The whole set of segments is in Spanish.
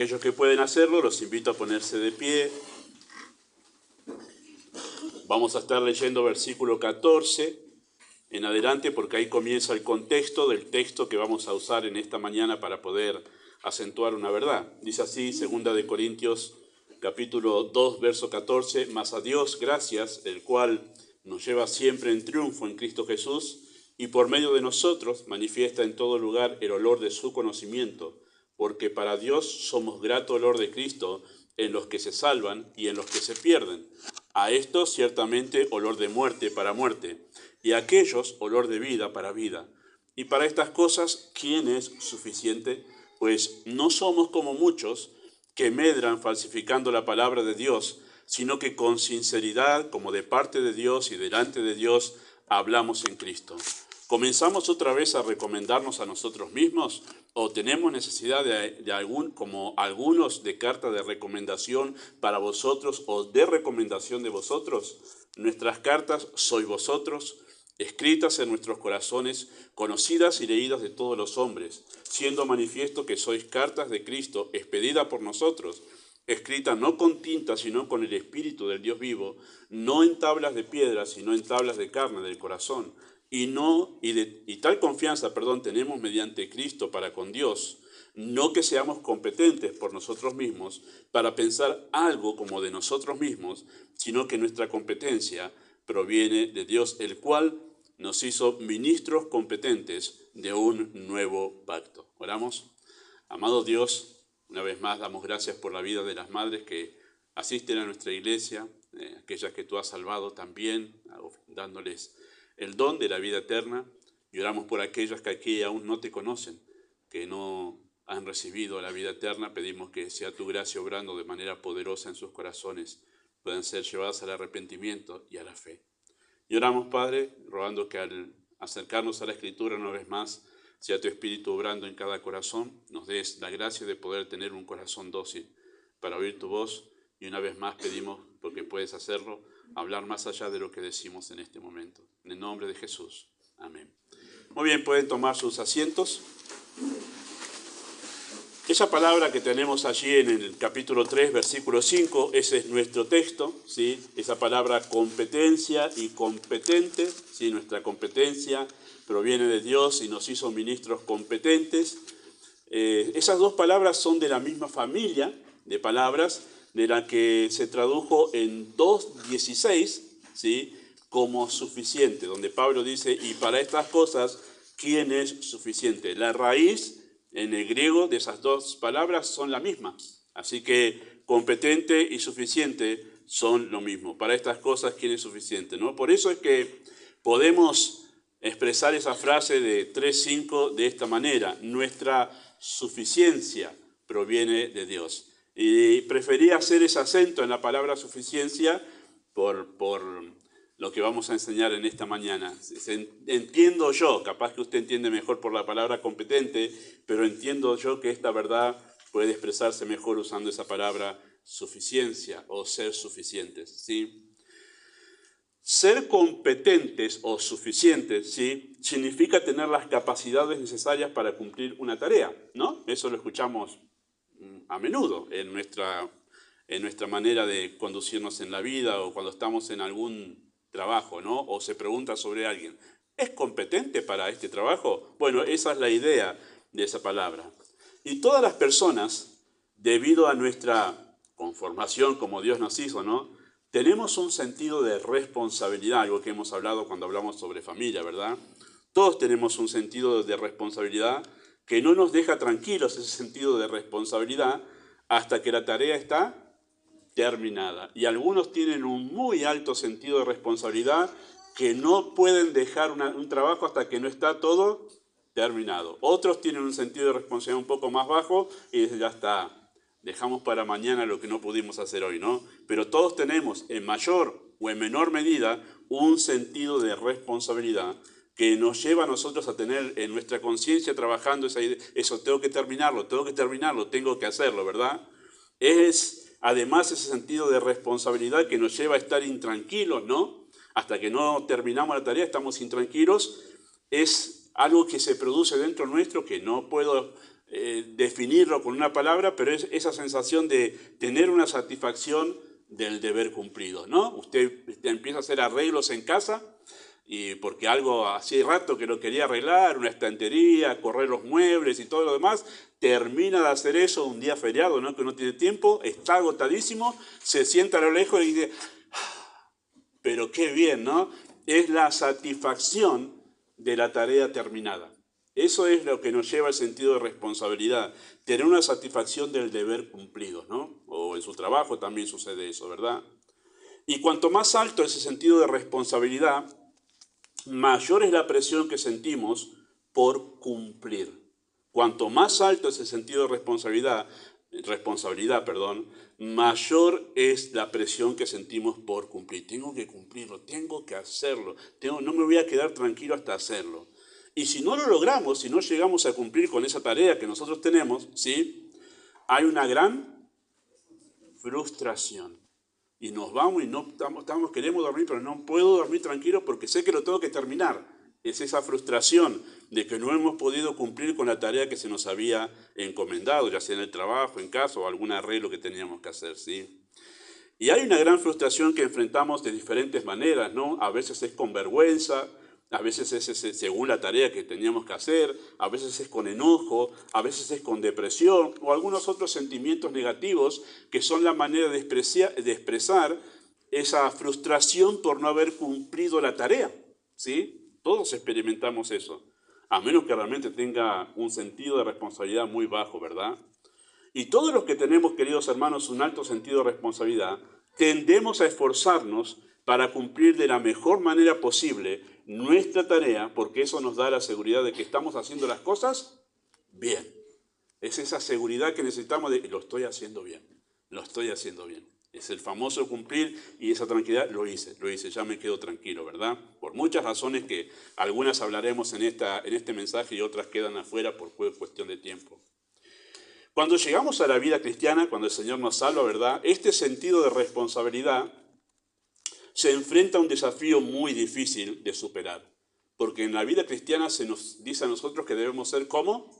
Aquellos que pueden hacerlo, los invito a ponerse de pie. Vamos a estar leyendo versículo 14 en adelante, porque ahí comienza el contexto del texto que vamos a usar en esta mañana para poder acentuar una verdad. Dice así, 2 Corintios capítulo 2, verso 14, mas a Dios gracias, el cual nos lleva siempre en triunfo en Cristo Jesús, y por medio de nosotros manifiesta en todo lugar el olor de su conocimiento, porque para Dios somos grato olor de Cristo en los que se salvan y en los que se pierden. A estos ciertamente olor de muerte para muerte, y a aquellos olor de vida para vida. Y para estas cosas, ¿quién es suficiente? Pues no somos como muchos que medran falsificando la palabra de Dios, sino que con sinceridad, como de parte de Dios y delante de Dios, hablamos en Cristo. ¿Comenzamos otra vez a recomendarnos a nosotros mismos? ¿O tenemos necesidad como algunos, de carta de recomendación para vosotros o de recomendación de vosotros? Nuestras cartas sois vosotros, escritas en nuestros corazones, conocidas y leídas de todos los hombres, siendo manifiesto que sois cartas de Cristo, expedida por nosotros, escrita no con tinta, sino con el Espíritu del Dios vivo, no en tablas de piedra, sino en tablas de carne del corazón. Y tal confianza, tenemos mediante Cristo para con Dios, no que seamos competentes por nosotros mismos para pensar algo como de nosotros mismos, sino que nuestra competencia proviene de Dios, el cual nos hizo ministros competentes de un nuevo pacto. ¿Oramos? Amado Dios, una vez más damos gracias por la vida de las madres que asisten a nuestra iglesia, aquellas que tú has salvado también, dándoles el don de la vida eterna, y oramos por aquellas que aquí aún no te conocen, que no han recibido la vida eterna. Pedimos que sea tu gracia obrando de manera poderosa en sus corazones, puedan ser llevadas al arrepentimiento y a la fe. Y oramos, Padre, rogando que al acercarnos a la Escritura una vez más, sea tu Espíritu obrando en cada corazón, nos des la gracia de poder tener un corazón dócil para oír tu voz, y una vez más pedimos, porque puedes hacerlo, hablar más allá de lo que decimos en este momento. En el nombre de Jesús. Amén. Muy bien, pueden tomar sus asientos. Esa palabra que tenemos allí en el capítulo 3, versículo 5, ese es nuestro texto, ¿sí? Esa palabra competencia y competente, ¿sí? Nuestra competencia proviene de Dios y nos hizo ministros competentes. Esas dos palabras son de la misma familia de palabras, de la que se tradujo en 2:16, ¿sí? Como suficiente, donde Pablo dice, y para estas cosas, ¿quién es suficiente? La raíz en el griego de esas dos palabras son la misma, así que competente y suficiente son lo mismo. Para estas cosas, ¿quién es suficiente? ¿No? Por eso es que podemos expresar esa frase de 3:5 de esta manera: nuestra suficiencia proviene de Dios. Y preferí hacer ese acento en la palabra suficiencia por lo que vamos a enseñar en esta mañana. Entiendo yo, capaz que usted entiende mejor por la palabra competente, pero entiendo yo que esta verdad puede expresarse mejor usando esa palabra suficiencia o ser suficientes, ¿sí? Ser competentes o suficientes, ¿sí? Significa tener las capacidades necesarias para cumplir una tarea, ¿no? Eso lo escuchamos a menudo en nuestra manera de conducirnos en la vida, o cuando estamos en algún trabajo, ¿no? O se pregunta sobre alguien, ¿es competente para este trabajo? Bueno, esa es la idea de esa palabra. Y todas las personas, debido a nuestra conformación como Dios nos hizo, ¿no? Tenemos un sentido de responsabilidad, algo que hemos hablado cuando hablamos sobre familia, ¿verdad? Todos tenemos un sentido de responsabilidad que no nos deja tranquilos, ese sentido de responsabilidad, hasta que la tarea está terminada. Y algunos tienen un muy alto sentido de responsabilidad que no pueden dejar un trabajo hasta que no está todo terminado. Otros tienen un sentido de responsabilidad un poco más bajo y dicen, ya está, dejamos para mañana lo que no pudimos hacer hoy, ¿no? Pero todos tenemos, en mayor o en menor medida, un sentido de responsabilidad que nos lleva a nosotros a tener en nuestra conciencia trabajando esa idea, eso, tengo que terminarlo, tengo que hacerlo, ¿verdad? Es además ese sentido de responsabilidad que nos lleva a estar intranquilos, ¿no? Hasta que no terminamos la tarea estamos intranquilos. Es algo que se produce dentro nuestro que no puedo definirlo con una palabra, pero es esa sensación de tener una satisfacción del deber cumplido, ¿no? Usted empieza a hacer arreglos en casa, y porque algo hace rato que lo quería arreglar, una estantería, correr los muebles y todo lo demás, termina de hacer eso un día feriado, ¿no? Que no tiene tiempo, está agotadísimo, se sienta a lo lejos y dice, pero qué bien, ¿no? Es la satisfacción de la tarea terminada. Eso es lo que nos lleva al sentido de responsabilidad, tener una satisfacción del deber cumplido, ¿no? O en su trabajo también sucede eso, ¿verdad? Y cuanto más alto ese sentido de responsabilidad, mayor es la presión que sentimos por cumplir. Cuanto más alto es el sentido de responsabilidad, mayor es la presión que sentimos por cumplir. Tengo que cumplirlo, tengo que hacerlo, no me voy a quedar tranquilo hasta hacerlo. Y si no lo logramos, si no llegamos a cumplir con esa tarea que nosotros tenemos, ¿sí? Hay una gran frustración. Y nos vamos y no queremos dormir, pero no puedo dormir tranquilo porque sé que lo tengo que terminar. Es esa frustración de que no hemos podido cumplir con la tarea que se nos había encomendado, ya sea en el trabajo, en casa o algún arreglo que teníamos que hacer, ¿sí? Y hay una gran frustración que enfrentamos de diferentes maneras, ¿no? A veces es con vergüenza, a veces es según la tarea que teníamos que hacer, a veces es con enojo, a veces es con depresión o algunos otros sentimientos negativos que son la manera de expresar esa frustración por no haber cumplido la tarea, ¿sí? Todos experimentamos eso, a menos que realmente tenga un sentido de responsabilidad muy bajo, ¿verdad? Y todos los que tenemos, queridos hermanos, un alto sentido de responsabilidad, tendemos a esforzarnos para cumplir de la mejor manera posible nuestra tarea, porque eso nos da la seguridad de que estamos haciendo las cosas bien. Es esa seguridad que necesitamos de, lo estoy haciendo bien, lo estoy haciendo bien. Es el famoso cumplir y esa tranquilidad, lo hice, ya me quedo tranquilo, ¿verdad? Por muchas razones que algunas hablaremos en este mensaje y otras quedan afuera por cuestión de tiempo. Cuando llegamos a la vida cristiana, cuando el Señor nos salva, ¿verdad? Este sentido de responsabilidad se enfrenta a un desafío muy difícil de superar. Porque en la vida cristiana se nos dice a nosotros que debemos ser ¿cómo?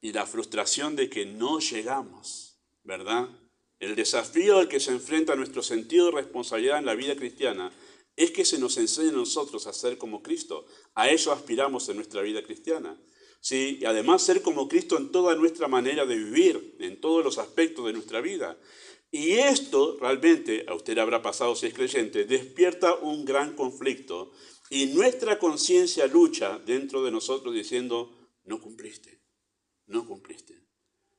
Y la frustración de que no llegamos, ¿verdad? El desafío al que se enfrenta nuestro sentido de responsabilidad en la vida cristiana es que se nos enseñe a nosotros a ser como Cristo. A eso aspiramos en nuestra vida cristiana. ¿Sí? Y además ser como Cristo en toda nuestra manera de vivir, en todos los aspectos de nuestra vida. Y esto realmente, a usted le habrá pasado si es creyente, despierta un gran conflicto y nuestra conciencia lucha dentro de nosotros diciendo, no cumpliste,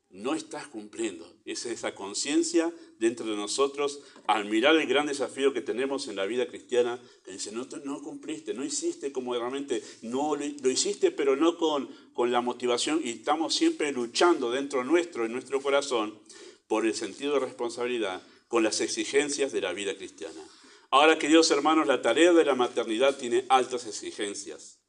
no estás cumpliendo. Es esa conciencia dentro de nosotros al mirar el gran desafío que tenemos en la vida cristiana, que dice, no cumpliste, no hiciste como realmente, no lo hiciste pero no con la motivación y estamos siempre luchando dentro nuestro, en nuestro corazón, por el sentido de responsabilidad, con las exigencias de la vida cristiana. Ahora, queridos hermanos, la tarea de la maternidad tiene altas exigencias.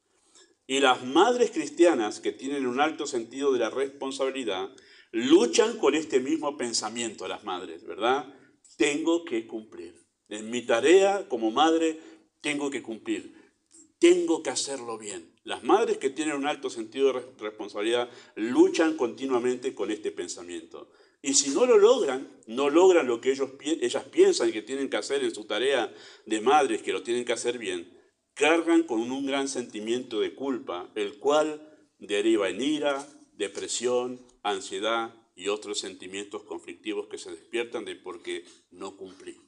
Y las madres cristianas que tienen un alto sentido de la responsabilidad, luchan con este mismo pensamiento, las madres, ¿verdad? Tengo que cumplir. En mi tarea como madre, tengo que cumplir. Tengo que hacerlo bien. Las madres que tienen un alto sentido de responsabilidad, luchan continuamente con este pensamiento. Y si no lo logran, no logran lo que ellas piensan que tienen que hacer en su tarea de madres, que lo tienen que hacer bien, cargan con un gran sentimiento de culpa, el cual deriva en ira, depresión, ansiedad y otros sentimientos conflictivos que se despiertan de porque no cumplí.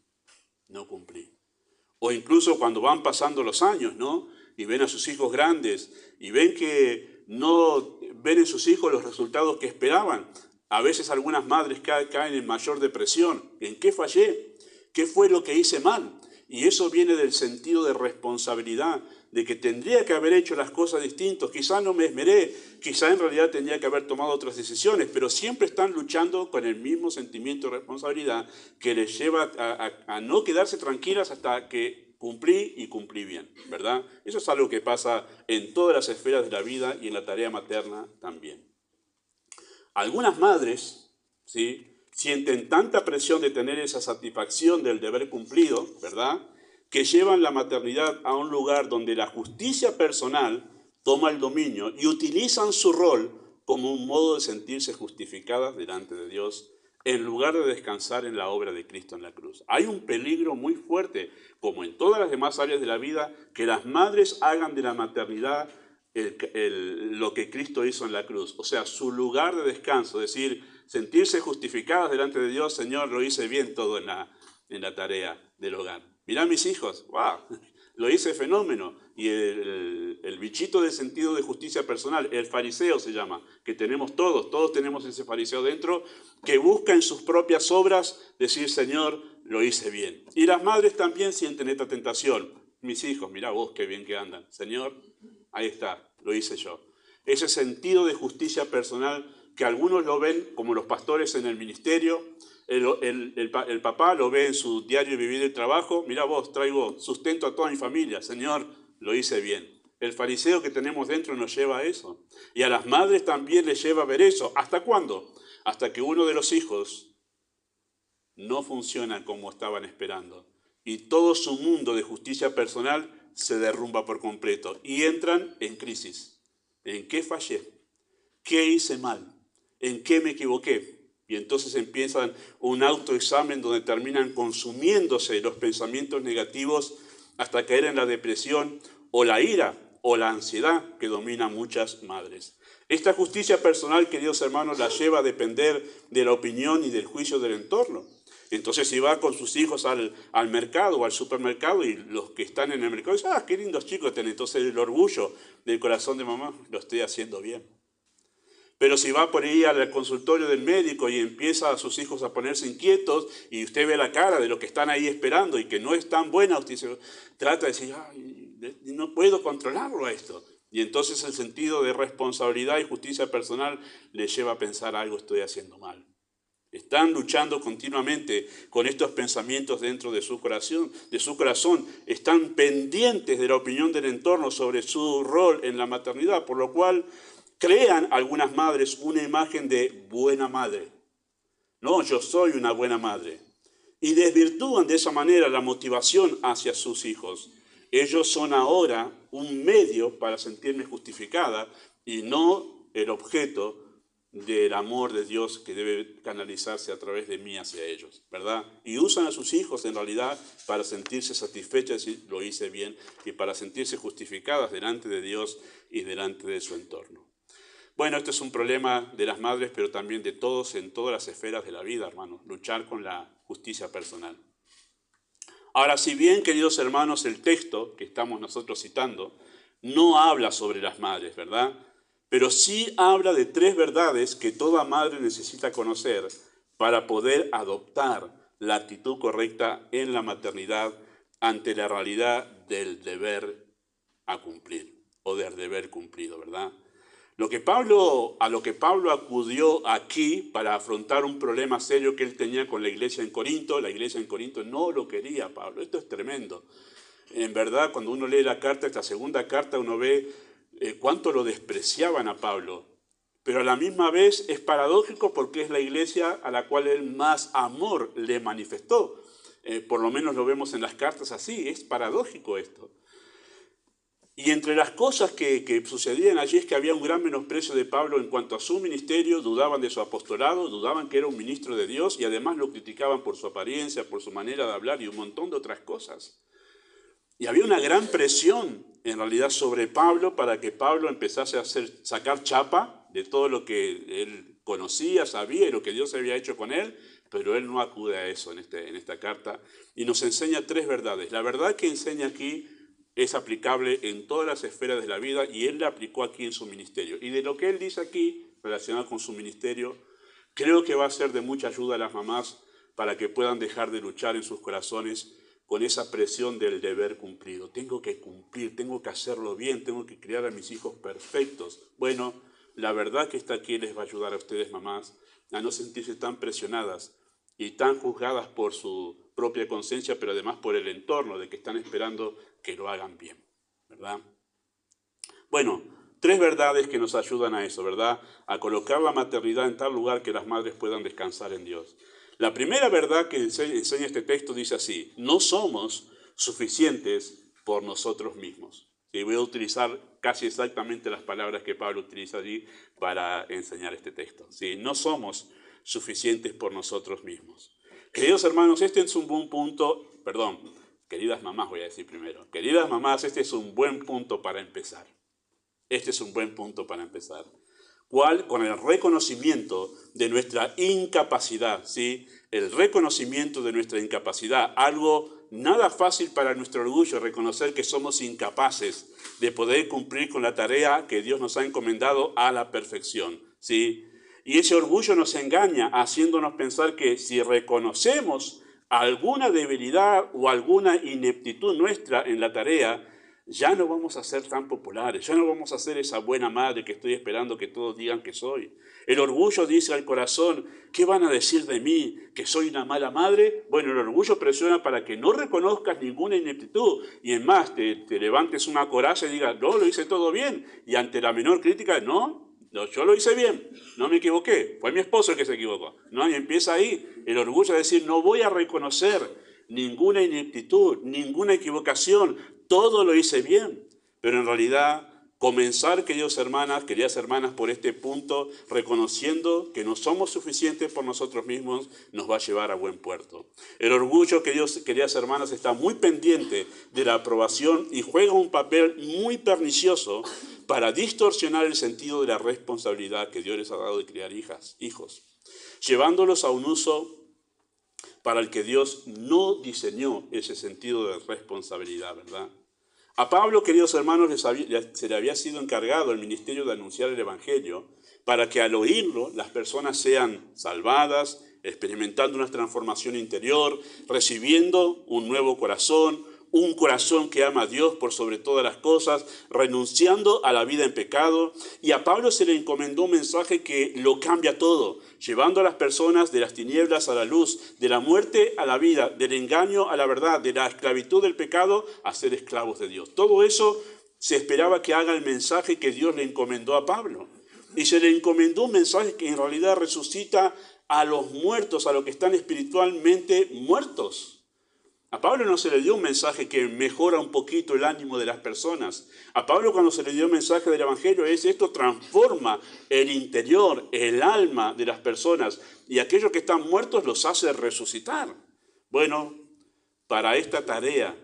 O incluso cuando van pasando los años, ¿no? Y ven a sus hijos grandes y ven que no ven en sus hijos los resultados que esperaban. A veces algunas madres caen en mayor depresión. ¿En qué fallé? ¿Qué fue lo que hice mal? Y eso viene del sentido de responsabilidad, de que tendría que haber hecho las cosas distintas. Quizá no me esmeré, quizá en realidad tendría que haber tomado otras decisiones, pero siempre están luchando con el mismo sentimiento de responsabilidad que les lleva a no quedarse tranquilas hasta que cumplí bien, ¿verdad? Eso es algo que pasa en todas las esferas de la vida y en la tarea materna también. Algunas madres, ¿sí?, sienten tanta presión de tener esa satisfacción del deber cumplido, ¿verdad?, que llevan la maternidad a un lugar donde la justicia personal toma el dominio y utilizan su rol como un modo de sentirse justificadas delante de Dios, en lugar de descansar en la obra de Cristo en la cruz. Hay un peligro muy fuerte, como en todas las demás áreas de la vida, que las madres hagan de la maternidad lo que Cristo hizo en la cruz. O sea, su lugar de descanso, es decir, sentirse justificadas delante de Dios. Señor, lo hice bien todo en la tarea del hogar. Mirá mis hijos, wow, lo hice fenómeno. Y el bichito de sentido de justicia personal, el fariseo se llama, que tenemos todos tenemos ese fariseo dentro, que busca en sus propias obras decir, Señor, lo hice bien. Y las madres también sienten esta tentación. Mis hijos, mirá vos qué bien que andan. Señor, ahí está, lo hice yo. Ese sentido de justicia personal que algunos lo ven como los pastores en el ministerio, el papá lo ve en su diario vivir y trabajo, mirá vos, traigo sustento a toda mi familia, Señor, lo hice bien. El fariseo que tenemos dentro nos lleva a eso. Y a las madres también les lleva a ver eso. ¿Hasta cuándo? Hasta que uno de los hijos no funciona como estaban esperando. Y todo su mundo de justicia personal se derrumba por completo. Y entran en crisis. ¿En qué fallé? ¿Qué hice mal? ¿En qué me equivoqué? Y entonces empiezan un autoexamen donde terminan consumiéndose los pensamientos negativos hasta caer en la depresión o la ira o la ansiedad que domina a muchas madres. Esta justicia personal, queridos hermanos, la lleva a depender de la opinión y del juicio del entorno. Entonces, si va con sus hijos al mercado o al supermercado y los que están en el mercado dicen, qué lindos chicos tienen, entonces el orgullo del corazón de mamá, lo estoy haciendo bien. Pero si va por ahí al consultorio del médico y empieza a sus hijos a ponerse inquietos y usted ve la cara de los que están ahí esperando y que no es tan buena, usted trata de decir, no puedo controlarlo a esto. Y entonces el sentido de responsabilidad y justicia personal le lleva a pensar algo estoy haciendo mal. Están luchando continuamente con estos pensamientos dentro de su corazón. Están pendientes de la opinión del entorno sobre su rol en la maternidad, por lo cual crean algunas madres una imagen de buena madre. No, yo soy una buena madre. Y desvirtúan de esa manera la motivación hacia sus hijos. Ellos son ahora un medio para sentirme justificada y no el objeto del amor de Dios que debe canalizarse a través de mí hacia ellos, ¿verdad? Y usan a sus hijos en realidad para sentirse satisfechas y lo hice bien, y para sentirse justificadas delante de Dios y delante de su entorno. Bueno, este es un problema de las madres, pero también de todos en todas las esferas de la vida, hermanos, luchar con la justicia personal. Ahora, si bien, queridos hermanos, el texto que estamos nosotros citando no habla sobre las madres, ¿verdad? Pero sí habla de 3 verdades que toda madre necesita conocer para poder adoptar la actitud correcta en la maternidad ante la realidad del deber a cumplir o del deber cumplido, ¿verdad? A lo que Pablo acudió aquí para afrontar un problema serio que él tenía con la iglesia en Corinto no lo quería Pablo. Esto es tremendo. En verdad, cuando uno lee la carta, esta segunda carta, uno ve cuánto lo despreciaban a Pablo. Pero a la misma vez es paradójico porque es la iglesia a la cual él más amor le manifestó. Por lo menos lo vemos en las cartas así, es paradójico esto. Y entre las cosas que sucedían allí es que había un gran menosprecio de Pablo en cuanto a su ministerio, dudaban de su apostolado, dudaban que era un ministro de Dios y además lo criticaban por su apariencia, por su manera de hablar y un montón de otras cosas. Y había una gran presión en realidad sobre Pablo para que Pablo empezase a sacar chapa de todo lo que él conocía, sabía y lo que Dios había hecho con él, pero él no acude a eso en esta carta y nos enseña 3 verdades. La verdad que enseña aquí es aplicable en todas las esferas de la vida y él la aplicó aquí en su ministerio. Y de lo que él dice aquí, relacionado con su ministerio, creo que va a ser de mucha ayuda a las mamás para que puedan dejar de luchar en sus corazones con esa presión del deber cumplido. Tengo que cumplir, tengo que hacerlo bien, tengo que criar a mis hijos perfectos. Bueno, la verdad que está aquí les va a ayudar a ustedes, mamás, a no sentirse tan presionadas y tan juzgadas por su propia conciencia, pero además por el entorno de que están esperando que lo hagan bien, ¿verdad? Bueno, 3 verdades que nos ayudan a eso, ¿verdad? A colocar la maternidad en tal lugar que las madres puedan descansar en Dios. La primera verdad que enseña este texto dice así: no somos suficientes por nosotros mismos. Y voy a utilizar casi exactamente las palabras que Pablo utiliza allí para enseñar este texto. ¿Sí? No somos suficientes por nosotros mismos. Queridos hermanos, este es un buen punto, perdón, queridas mamás voy a decir primero. Queridas mamás, este es un buen punto para empezar. Este es un buen punto para empezar. ¿Cuál? Con el reconocimiento de nuestra incapacidad, ¿sí? El reconocimiento de nuestra incapacidad, algo nada fácil para nuestro orgullo, reconocer que somos incapaces de poder cumplir con la tarea que Dios nos ha encomendado a la perfección, ¿sí? Y ese orgullo nos engaña, haciéndonos pensar que si reconocemos alguna debilidad o alguna ineptitud nuestra en la tarea, ya no vamos a ser tan populares, ya no vamos a ser esa buena madre que estoy esperando que todos digan que soy. El orgullo dice al corazón, ¿qué van a decir de mí? ¿Que soy una mala madre? Bueno, el orgullo presiona para que no reconozcas ninguna ineptitud y en más te levantes una coraza y digas, no, lo hice todo bien. Y ante la menor crítica, no, yo lo hice bien, no me equivoqué, fue mi esposo el que se equivocó. ¿No? Y empieza ahí el orgullo de decir, no voy a reconocer ninguna ineptitud, ninguna equivocación, todo lo hice bien. Pero en realidad, comenzar, queridas hermanas, por este punto, reconociendo que no somos suficientes por nosotros mismos, nos va a llevar a buen puerto. El orgullo, queridas hermanas, está muy pendiente de la aprobación y juega un papel muy pernicioso para distorsionar el sentido de la responsabilidad que Dios les ha dado de criar hijos, llevándolos a un uso para el que Dios no diseñó ese sentido de responsabilidad, ¿verdad? A Pablo, queridos hermanos, se le había sido encargado el ministerio de anunciar el Evangelio para que al oírlo las personas sean salvadas, experimentando una transformación interior, recibiendo un nuevo corazón, un corazón que ama a Dios por sobre todas las cosas, renunciando a la vida en pecado. Y a Pablo se le encomendó un mensaje que lo cambia todo, llevando a las personas de las tinieblas a la luz, de la muerte a la vida, del engaño a la verdad, de la esclavitud del pecado a ser esclavos de Dios. Todo eso se esperaba que haga el mensaje que Dios le encomendó a Pablo. Y se le encomendó un mensaje que en realidad resucita a los muertos, a los que están espiritualmente muertos. A Pablo no se le dio un mensaje que mejora un poquito el ánimo de las personas. A Pablo cuando se le dio el mensaje del Evangelio esto transforma el interior, el alma de las personas y aquellos que están muertos los hace resucitar. Bueno, para esta tarea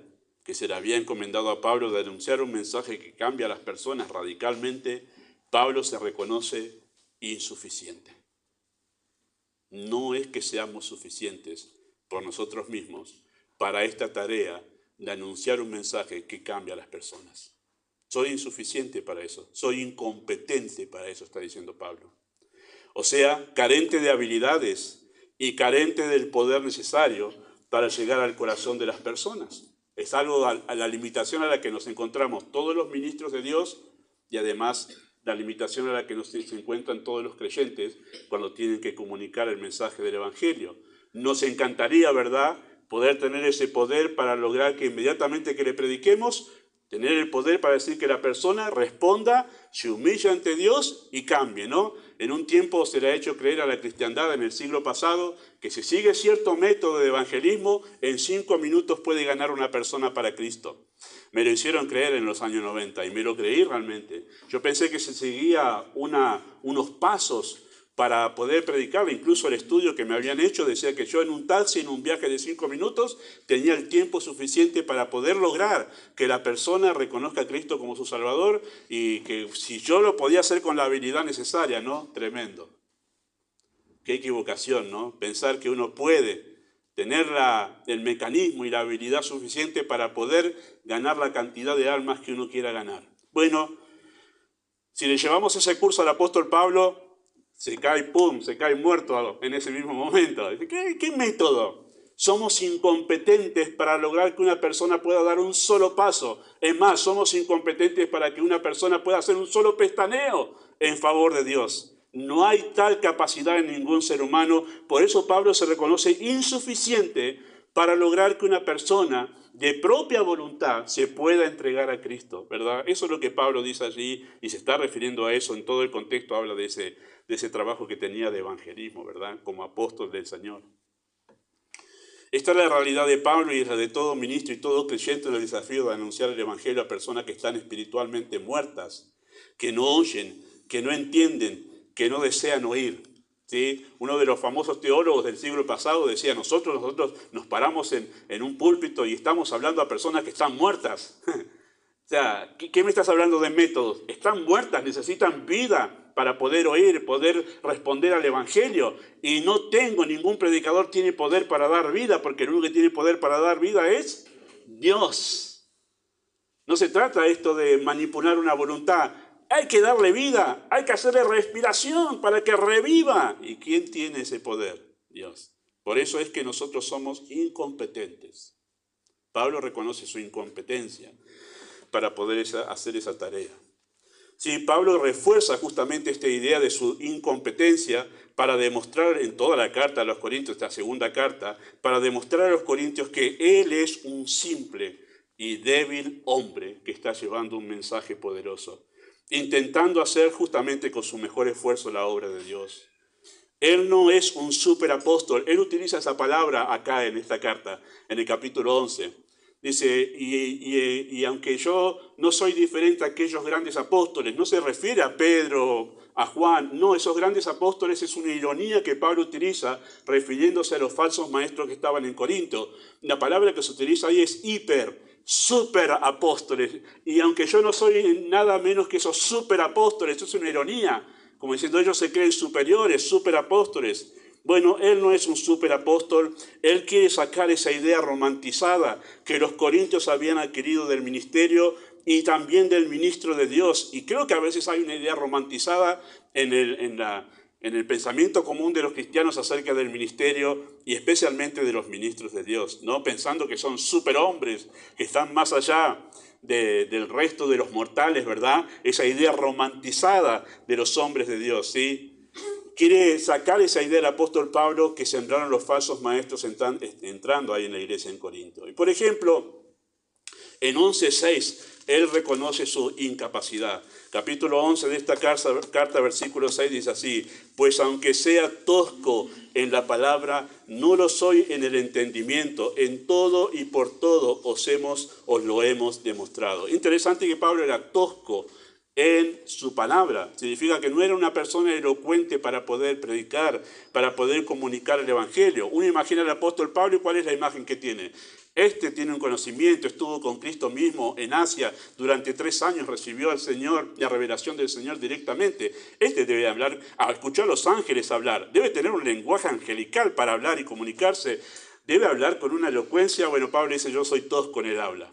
que se le había encomendado a Pablo de anunciar un mensaje que cambia a las personas radicalmente, Pablo se reconoce insuficiente. No es que seamos suficientes por nosotros mismos para esta tarea de anunciar un mensaje que cambia a las personas. Soy insuficiente para eso, soy incompetente para eso, está diciendo Pablo. O sea, carente de habilidades y carente del poder necesario para llegar al corazón de las personas. Es algo a la limitación a la que nos encontramos todos los ministros de Dios y además la limitación a la que se encuentran todos los creyentes cuando tienen que comunicar el mensaje del Evangelio. Nos encantaría, ¿verdad?, poder tener ese poder para lograr que inmediatamente que le prediquemos, tener el poder para decir que la persona responda, se humille ante Dios y cambie, ¿no? En un tiempo se le ha hecho creer a la cristiandad en el siglo pasado que si sigue cierto método de evangelismo, en 5 minutos puede ganar una persona para Cristo. Me lo hicieron creer en los años 90 y me lo creí realmente. Yo pensé que se seguía unos pasos para poder predicar. Incluso el estudio que me habían hecho decía que yo en un taxi, en un viaje de 5 minutos, tenía el tiempo suficiente para poder lograr que la persona reconozca a Cristo como su Salvador y que si yo lo podía hacer con la habilidad necesaria, ¿no? Tremendo. Qué equivocación, ¿no? Pensar que uno puede tener el mecanismo y la habilidad suficiente para poder ganar la cantidad de almas que uno quiera ganar. Bueno, si le llevamos ese curso al apóstol Pablo, se cae muerto en ese mismo momento. ¿Qué método? Somos incompetentes para lograr que una persona pueda dar un solo paso. Es más, somos incompetentes para que una persona pueda hacer un solo pestañeo en favor de Dios. No hay tal capacidad en ningún ser humano. Por eso Pablo se reconoce insuficiente para lograr que una persona de propia voluntad se pueda entregar a Cristo, ¿verdad? Eso es lo que Pablo dice allí y se está refiriendo a eso en todo el contexto, habla de ese trabajo que tenía de evangelismo, ¿verdad? Como apóstol del Señor. Esta es la realidad de Pablo y la de todo ministro y todo creyente en el desafío de anunciar el evangelio a personas que están espiritualmente muertas, que no oyen, que no entienden, que no desean oír. ¿Sí? Uno de los famosos teólogos del siglo pasado decía, nosotros nos paramos en un púlpito y estamos hablando a personas que están muertas. O sea, ¿qué me estás hablando de métodos? Están muertas, necesitan vida para poder oír, poder responder al evangelio. Y no tengo, ningún predicador tiene poder para dar vida, porque el único que tiene poder para dar vida es Dios. No se trata esto de manipular una voluntad. Hay que darle vida, hay que hacerle respiración para que reviva. ¿Y quién tiene ese poder? Dios. Por eso es que nosotros somos incompetentes. Pablo reconoce su incompetencia para poder hacer esa tarea. Sí, Pablo refuerza justamente esta idea de su incompetencia para demostrar en toda la carta a los Corintios, esta segunda carta, para demostrar a los Corintios que él es un simple y débil hombre que está llevando un mensaje poderoso, intentando hacer justamente con su mejor esfuerzo la obra de Dios. Él no es un superapóstol, él utiliza esa palabra acá en esta carta, en el capítulo 11. Dice, y aunque yo no soy diferente a aquellos grandes apóstoles, no se refiere a Pedro, a Juan, no, esos grandes apóstoles es una ironía que Pablo utiliza refiriéndose a los falsos maestros que estaban en Corinto. La palabra que se utiliza ahí es super apóstoles, y aunque yo no soy nada menos que esos super apóstoles, eso es una ironía, como diciendo ellos se creen superiores, super apóstoles. Bueno, él no es un superapóstol, él quiere sacar esa idea romantizada que los corintios habían adquirido del ministerio y también del ministro de Dios. Y creo que a veces hay una idea romantizada en el pensamiento común de los cristianos acerca del ministerio y especialmente de los ministros de Dios, ¿no? Pensando que son superhombres, que están más allá del resto de los mortales, ¿verdad? Esa idea romantizada de los hombres de Dios, ¿sí? Quiere sacar esa idea del apóstol Pablo que sembraron los falsos maestros entrando ahí en la iglesia en Corinto. Y por ejemplo, en 11:6, él reconoce su incapacidad. Capítulo 11 de esta carta, versículo 6 dice así, pues aunque sea tosco en la palabra, no lo soy en el entendimiento, en todo y por todo os lo hemos demostrado. Interesante que Pablo era tosco en su palabra. Significa que no era una persona elocuente para poder predicar, para poder comunicar el evangelio. Uno imagina al apóstol Pablo y ¿cuál es la imagen que tiene? Este tiene un conocimiento, estuvo con Cristo mismo en Asia, durante 3 años recibió al Señor, la revelación del Señor directamente. Este debe hablar, escuchar a los ángeles hablar, debe tener un lenguaje angelical para hablar y comunicarse, debe hablar con una elocuencia. Bueno, Pablo dice, yo soy tosco en el habla.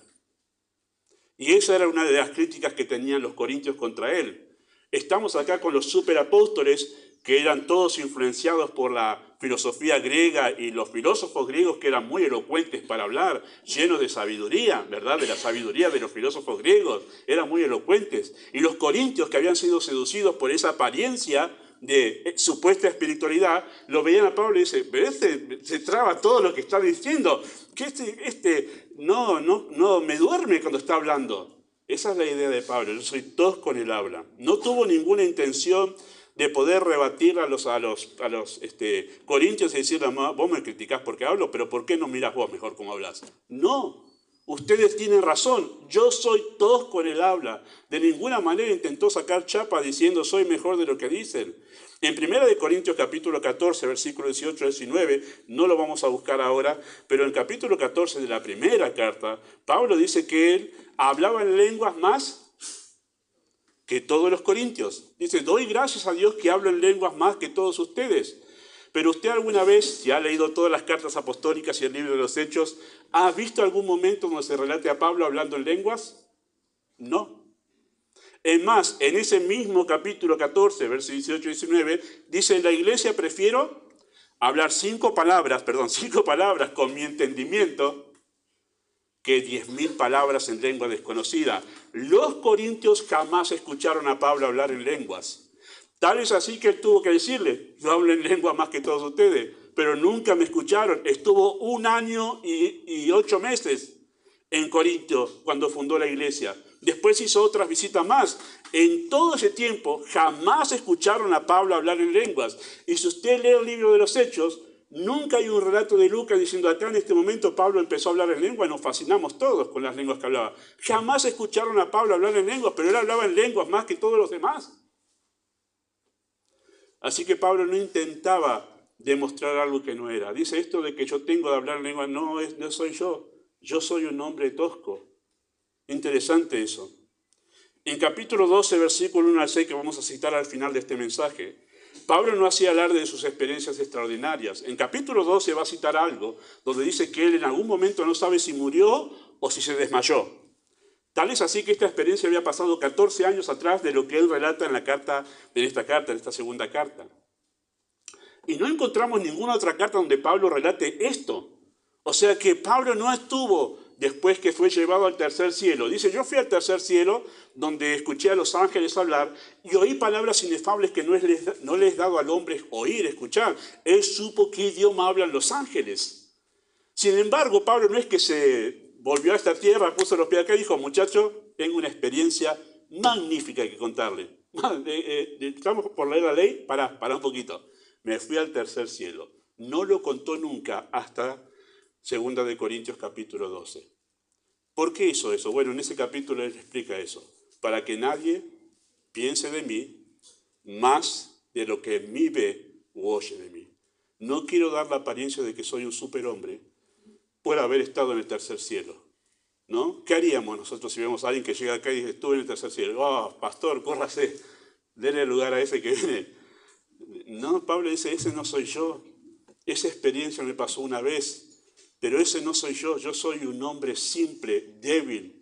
Y esa era una de las críticas que tenían los corintios contra él. Estamos acá con los superapóstoles que eran todos influenciados por la filosofía griega y los filósofos griegos que eran muy elocuentes para hablar, llenos de sabiduría, ¿verdad? De la sabiduría de los filósofos griegos, eran muy elocuentes. Y los corintios que habían sido seducidos por esa apariencia de supuesta espiritualidad, lo veían a Pablo y dice, pero se traba todo lo que está diciendo, que no me duerme cuando está hablando. Esa es la idea de Pablo, yo soy tosco en el habla. No tuvo ninguna intención de poder rebatir a los corintios y decirle, vos me criticás porque hablo, pero ¿por qué no mirás vos mejor cómo hablas? No, ustedes tienen razón, yo soy tosco en el habla. De ninguna manera intentó sacar chapa diciendo soy mejor de lo que dicen. En 1 Corintios capítulo 14, versículo 18 al 19, no lo vamos a buscar ahora, pero en el capítulo 14 de la primera carta, Pablo dice que él hablaba en lenguas más que todos los corintios. Dice, doy gracias a Dios que hablo en lenguas más que todos ustedes. Pero usted alguna vez, si ha leído todas las cartas apostólicas y el libro de los Hechos, ¿ha visto algún momento donde se relate a Pablo hablando en lenguas? No. Es más, en ese mismo capítulo 14, versos 18 y 19, dice, en la iglesia prefiero hablar 5 palabras con mi entendimiento que 10.000 palabras en lengua desconocida. Los corintios jamás escucharon a Pablo hablar en lenguas. Tal es así que él tuvo que decirle, yo hablo en lengua más que todos ustedes, pero nunca me escucharon. Estuvo 1 año y 8 meses en Corinto cuando fundó la iglesia. Después hizo otras visitas más. En todo ese tiempo jamás escucharon a Pablo hablar en lenguas. Y si usted lee el libro de los Hechos, Nunca hay un relato de Lucas diciendo acá en este momento Pablo empezó a hablar en lengua y nos fascinamos todos con las lenguas que hablaba. Jamás escucharon a Pablo hablar en lenguas, pero él hablaba en lenguas más que todos los demás. Así que Pablo no intentaba demostrar algo que no era. Dice esto de que yo tengo de hablar en lengua, no soy yo. Yo soy un hombre tosco. Interesante eso. En capítulo 12, versículo 1 al 6, que vamos a citar al final de este mensaje, Pablo no hacía alarde de sus experiencias extraordinarias. En capítulo 12 va a citar algo donde dice que él en algún momento no sabe si murió o si se desmayó. Tal es así que esta experiencia había pasado 14 años atrás de lo que él relata en esta segunda carta. Y no encontramos ninguna otra carta donde Pablo relate esto. O sea que Pablo no estuvo después que fue llevado al tercer cielo. Dice, yo fui al tercer cielo donde escuché a los ángeles hablar y oí palabras inefables que no les he dado al hombre oír, escuchar. Él supo qué idioma hablan los ángeles. Sin embargo, Pablo no es que se volvió a esta tierra, puso los pies acá y dijo, muchacho, tengo una experiencia magnífica que contarle. Estamos por leer la ley, pará un poquito. Me fui al tercer cielo. No lo contó nunca hasta 2 Corintios capítulo 12. ¿Por qué hizo eso? Bueno, en ese capítulo él explica eso. Para que nadie piense de mí más de lo que en mí ve u oye de mí. No quiero dar la apariencia de que soy un superhombre por haber estado en el tercer cielo, ¿no? ¿Qué haríamos nosotros si vemos a alguien que llega acá y dice, estuve en el tercer cielo? Oh, pastor, córrase, déle lugar a ese que viene. No, Pablo dice, ese no soy yo. Esa experiencia me pasó una vez. Pero ese no soy yo soy un hombre simple, débil.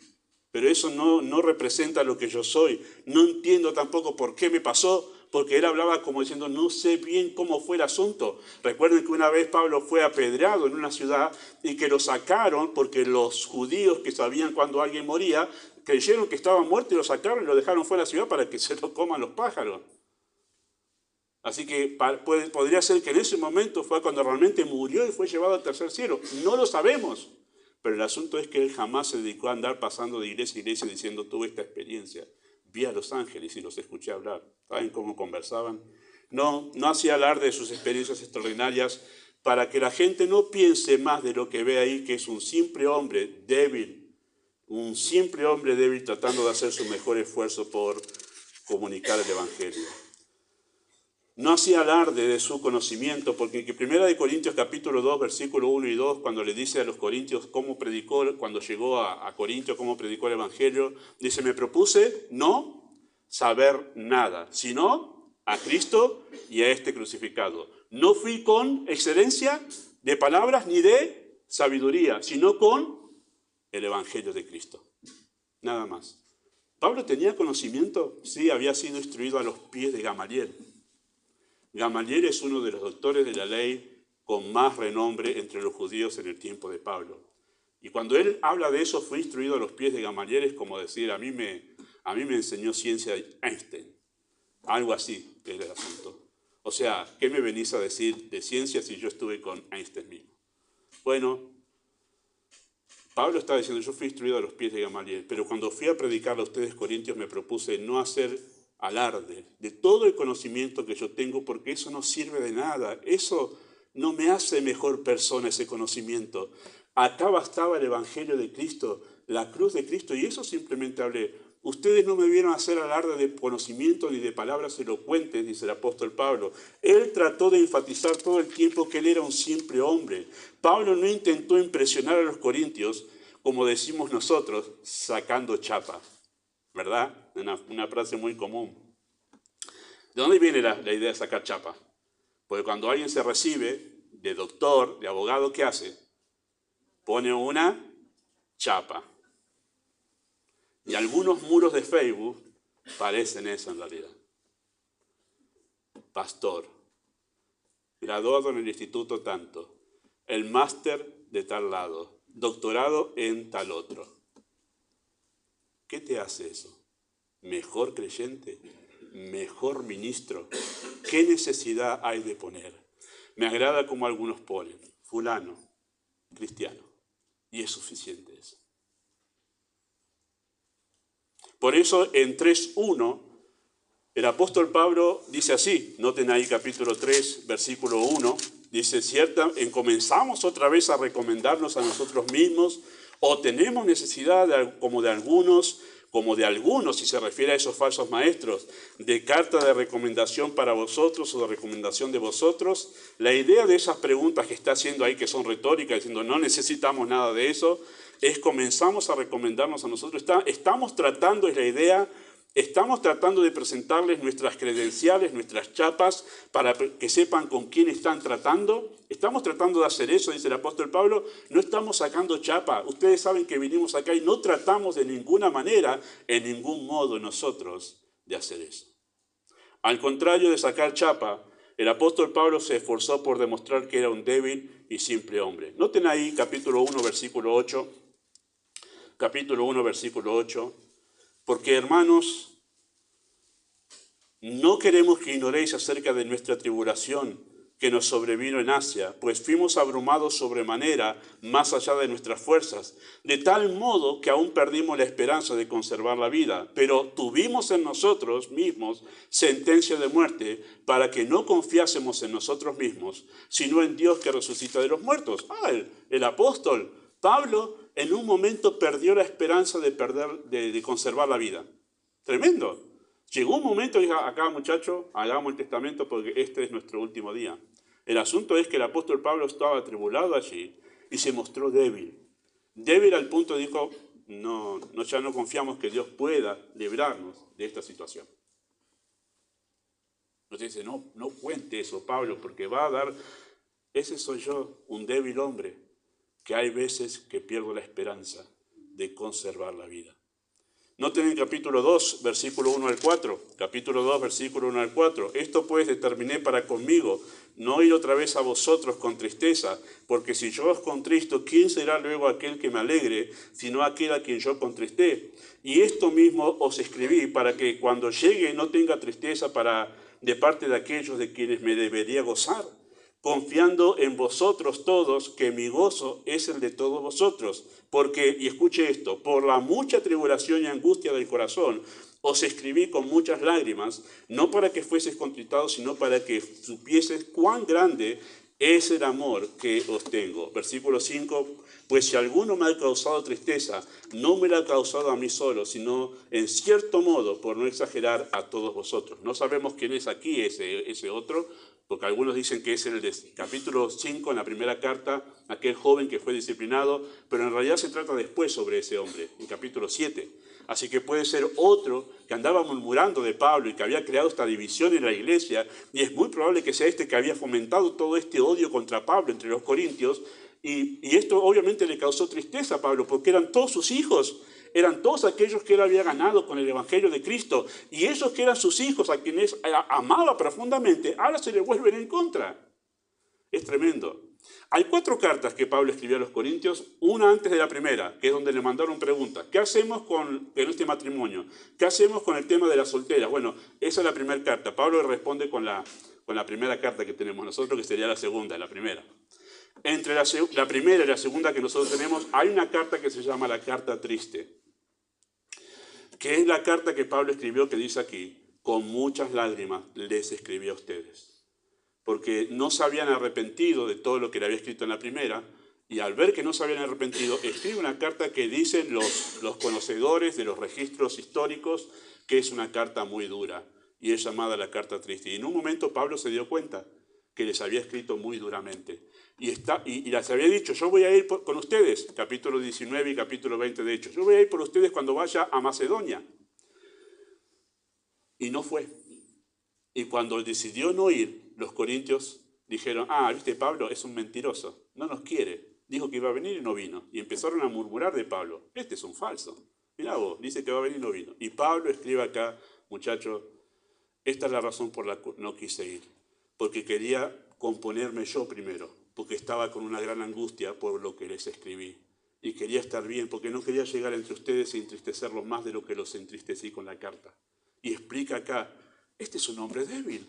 Pero eso no representa lo que yo soy. No entiendo tampoco por qué me pasó, porque él hablaba como diciendo, no sé bien cómo fue el asunto. Recuerden que una vez Pablo fue apedreado en una ciudad y que lo sacaron porque los judíos que sabían cuando alguien moría, creyeron que estaba muerto y lo sacaron y lo dejaron fuera de la ciudad para que se lo coman los pájaros. Así que podría ser que en ese momento fue cuando realmente murió y fue llevado al tercer cielo. No lo sabemos. Pero el asunto es que él jamás se dedicó a andar pasando de iglesia a iglesia diciendo, tuve esta experiencia. Vi a los ángeles y los escuché hablar. ¿Saben cómo conversaban? No hacía alarde de sus experiencias extraordinarias para que la gente no piense más de lo que ve ahí, que es un simple hombre débil. Un simple hombre débil tratando de hacer su mejor esfuerzo por comunicar el evangelio. No hacía alarde de su conocimiento, porque en 1 Corintios capítulo 2, versículo 1 y 2, cuando le dice a los corintios cómo predicó, cuando llegó a Corintio, cómo predicó el evangelio, dice, me propuse no saber nada, sino a Cristo y a este crucificado. No fui con excelencia de palabras ni de sabiduría, sino con el evangelio de Cristo. Nada más. ¿Pablo tenía conocimiento? Sí, había sido instruido a los pies de Gamaliel. Gamaliel es uno de los doctores de la ley con más renombre entre los judíos en el tiempo de Pablo. Y cuando él habla de eso, fue instruido a los pies de Gamaliel, es como decir, a mí me enseñó ciencia Einstein. Algo así era el asunto. O sea, ¿qué me venís a decir de ciencia si yo estuve con Einstein mismo? Bueno, Pablo está diciendo, yo fui instruido a los pies de Gamaliel, pero cuando fui a predicar a ustedes corintios me propuse no hacer alarde de todo el conocimiento que yo tengo, porque eso no sirve de nada. Eso no me hace mejor persona, ese conocimiento. Acá bastaba el evangelio de Cristo, la cruz de Cristo, y eso simplemente hablé. Ustedes no me vieron hacer alarde de conocimiento ni de palabras elocuentes, dice el apóstol Pablo. Él trató de enfatizar todo el tiempo que él era un simple hombre. Pablo no intentó impresionar a los corintios, como decimos nosotros, sacando chapa. ¿Verdad? Una frase muy común. ¿De dónde viene la idea de sacar chapa? Porque cuando alguien se recibe de doctor, de abogado, ¿qué hace? Pone una chapa. Y algunos muros de Facebook parecen eso en realidad. Pastor, graduado en el instituto tanto, el máster de tal lado, doctorado en tal otro. ¿Qué te hace eso? ¿Mejor creyente? ¿Mejor ministro? ¿Qué necesidad hay de poner? Me agrada como algunos ponen, fulano, cristiano. Y es suficiente eso. Por eso en 3.1, el apóstol Pablo dice así, noten ahí capítulo 3, versículo 1, Dice, comenzamos otra vez a recomendarnos a nosotros mismos, o tenemos necesidad, como de algunos, si se refiere a esos falsos maestros, de carta de recomendación para vosotros o de recomendación de vosotros. La idea de esas preguntas que está haciendo ahí, que son retóricas, diciendo no necesitamos nada de eso, es comenzamos a recomendarnos a nosotros. Estamos tratando de presentarles nuestras credenciales, nuestras chapas, para que sepan con quién están tratando. Estamos tratando de hacer eso, dice el apóstol Pablo. No estamos sacando chapa. Ustedes saben que vinimos acá y no tratamos de ninguna manera, en ningún modo nosotros, de hacer eso. Al contrario de sacar chapa, el apóstol Pablo se esforzó por demostrar que era un débil y simple hombre. Noten ahí capítulo 1, versículo 8. Capítulo 1, versículo 8. Porque, hermanos, no queremos que ignoréis acerca de nuestra tribulación que nos sobrevino en Asia, pues fuimos abrumados sobremanera, más allá de nuestras fuerzas, de tal modo que aún perdimos la esperanza de conservar la vida, pero tuvimos en nosotros mismos sentencia de muerte, para que no confiásemos en nosotros mismos, sino en Dios que resucita de los muertos. El apóstol Pablo en un momento perdió la esperanza de conservar la vida. Tremendo. Llegó un momento y dijo, acá muchachos, hagamos el testamento porque este es nuestro último día. El asunto es que el apóstol Pablo estaba atribulado allí y se mostró débil. Débil al punto de dijo, ya no confiamos que Dios pueda librarnos de esta situación. Nos dice, no cuente eso, Pablo, porque va a dar, ese soy yo, un débil hombre, que hay veces que pierdo la esperanza de conservar la vida. Noten en capítulo 2, versículo 1 al 4. Capítulo 2, versículo 1 al 4. Esto pues determiné para conmigo, no ir otra vez a vosotros con tristeza, porque si yo os contristo, ¿quién será luego aquel que me alegre, sino aquel a quien yo contristé? Y esto mismo os escribí para que cuando llegue no tenga tristeza de parte de aquellos de quienes me debería gozar, confiando en vosotros todos, que mi gozo es el de todos vosotros. Porque, y escuche esto, por la mucha tribulación y angustia del corazón, os escribí con muchas lágrimas, no para que fueseis contritados, sino para que supieseis cuán grande es el amor que os tengo. Versículo 5, pues si alguno me ha causado tristeza, no me la ha causado a mí solo, sino en cierto modo, por no exagerar, a todos vosotros. No sabemos quién es aquí ese otro, porque algunos dicen que es el de capítulo 5, en la primera carta, aquel joven que fue disciplinado, pero en realidad se trata después sobre ese hombre, en capítulo 7. Así que puede ser otro que andaba murmurando de Pablo y que había creado esta división en la iglesia, y es muy probable que sea este que había fomentado todo este odio contra Pablo entre los corintios, y esto obviamente le causó tristeza a Pablo, porque eran todos sus hijos, eran todos aquellos que él había ganado con el Evangelio de Cristo, y esos que eran sus hijos, a quienes amaba profundamente, ahora se le vuelven en contra. Es tremendo. Hay 4 cartas que Pablo escribió a los corintios, una antes de la primera, que es donde le mandaron preguntas. ¿Qué hacemos con este matrimonio? ¿Qué hacemos con el tema de las solteras? Bueno, esa es la primera carta. Pablo responde con la primera carta que tenemos nosotros, que sería la segunda, la primera. Entre la primera y la segunda que nosotros tenemos, hay una carta que se llama la carta triste, que es la carta que Pablo escribió, que dice aquí, con muchas lágrimas les escribí a ustedes, porque no se habían arrepentido de todo lo que le había escrito en la primera, y al ver que no se habían arrepentido, escribe una carta que dicen los conocedores de los registros históricos que es una carta muy dura, y es llamada la carta triste. Y en un momento Pablo se dio cuenta que les había escrito muy duramente, y les había dicho, yo voy a ir con ustedes, capítulo 19 y capítulo 20 de Hechos, yo voy a ir por ustedes cuando vaya a Macedonia. Y no fue. Y cuando decidió no ir, los corintios dijeron, viste, Pablo es un mentiroso, no nos quiere, dijo que iba a venir y no vino. Y empezaron a murmurar de Pablo, este es un falso, mirá vos, dice que va a venir y no vino. Y Pablo escribe acá, muchachos, esta es la razón por la que no quise ir, porque quería componerme yo primero, porque estaba con una gran angustia por lo que les escribí. Y quería estar bien, porque no quería llegar entre ustedes y entristecerlos más de lo que los entristecí con la carta. Y explica acá, este es un hombre débil.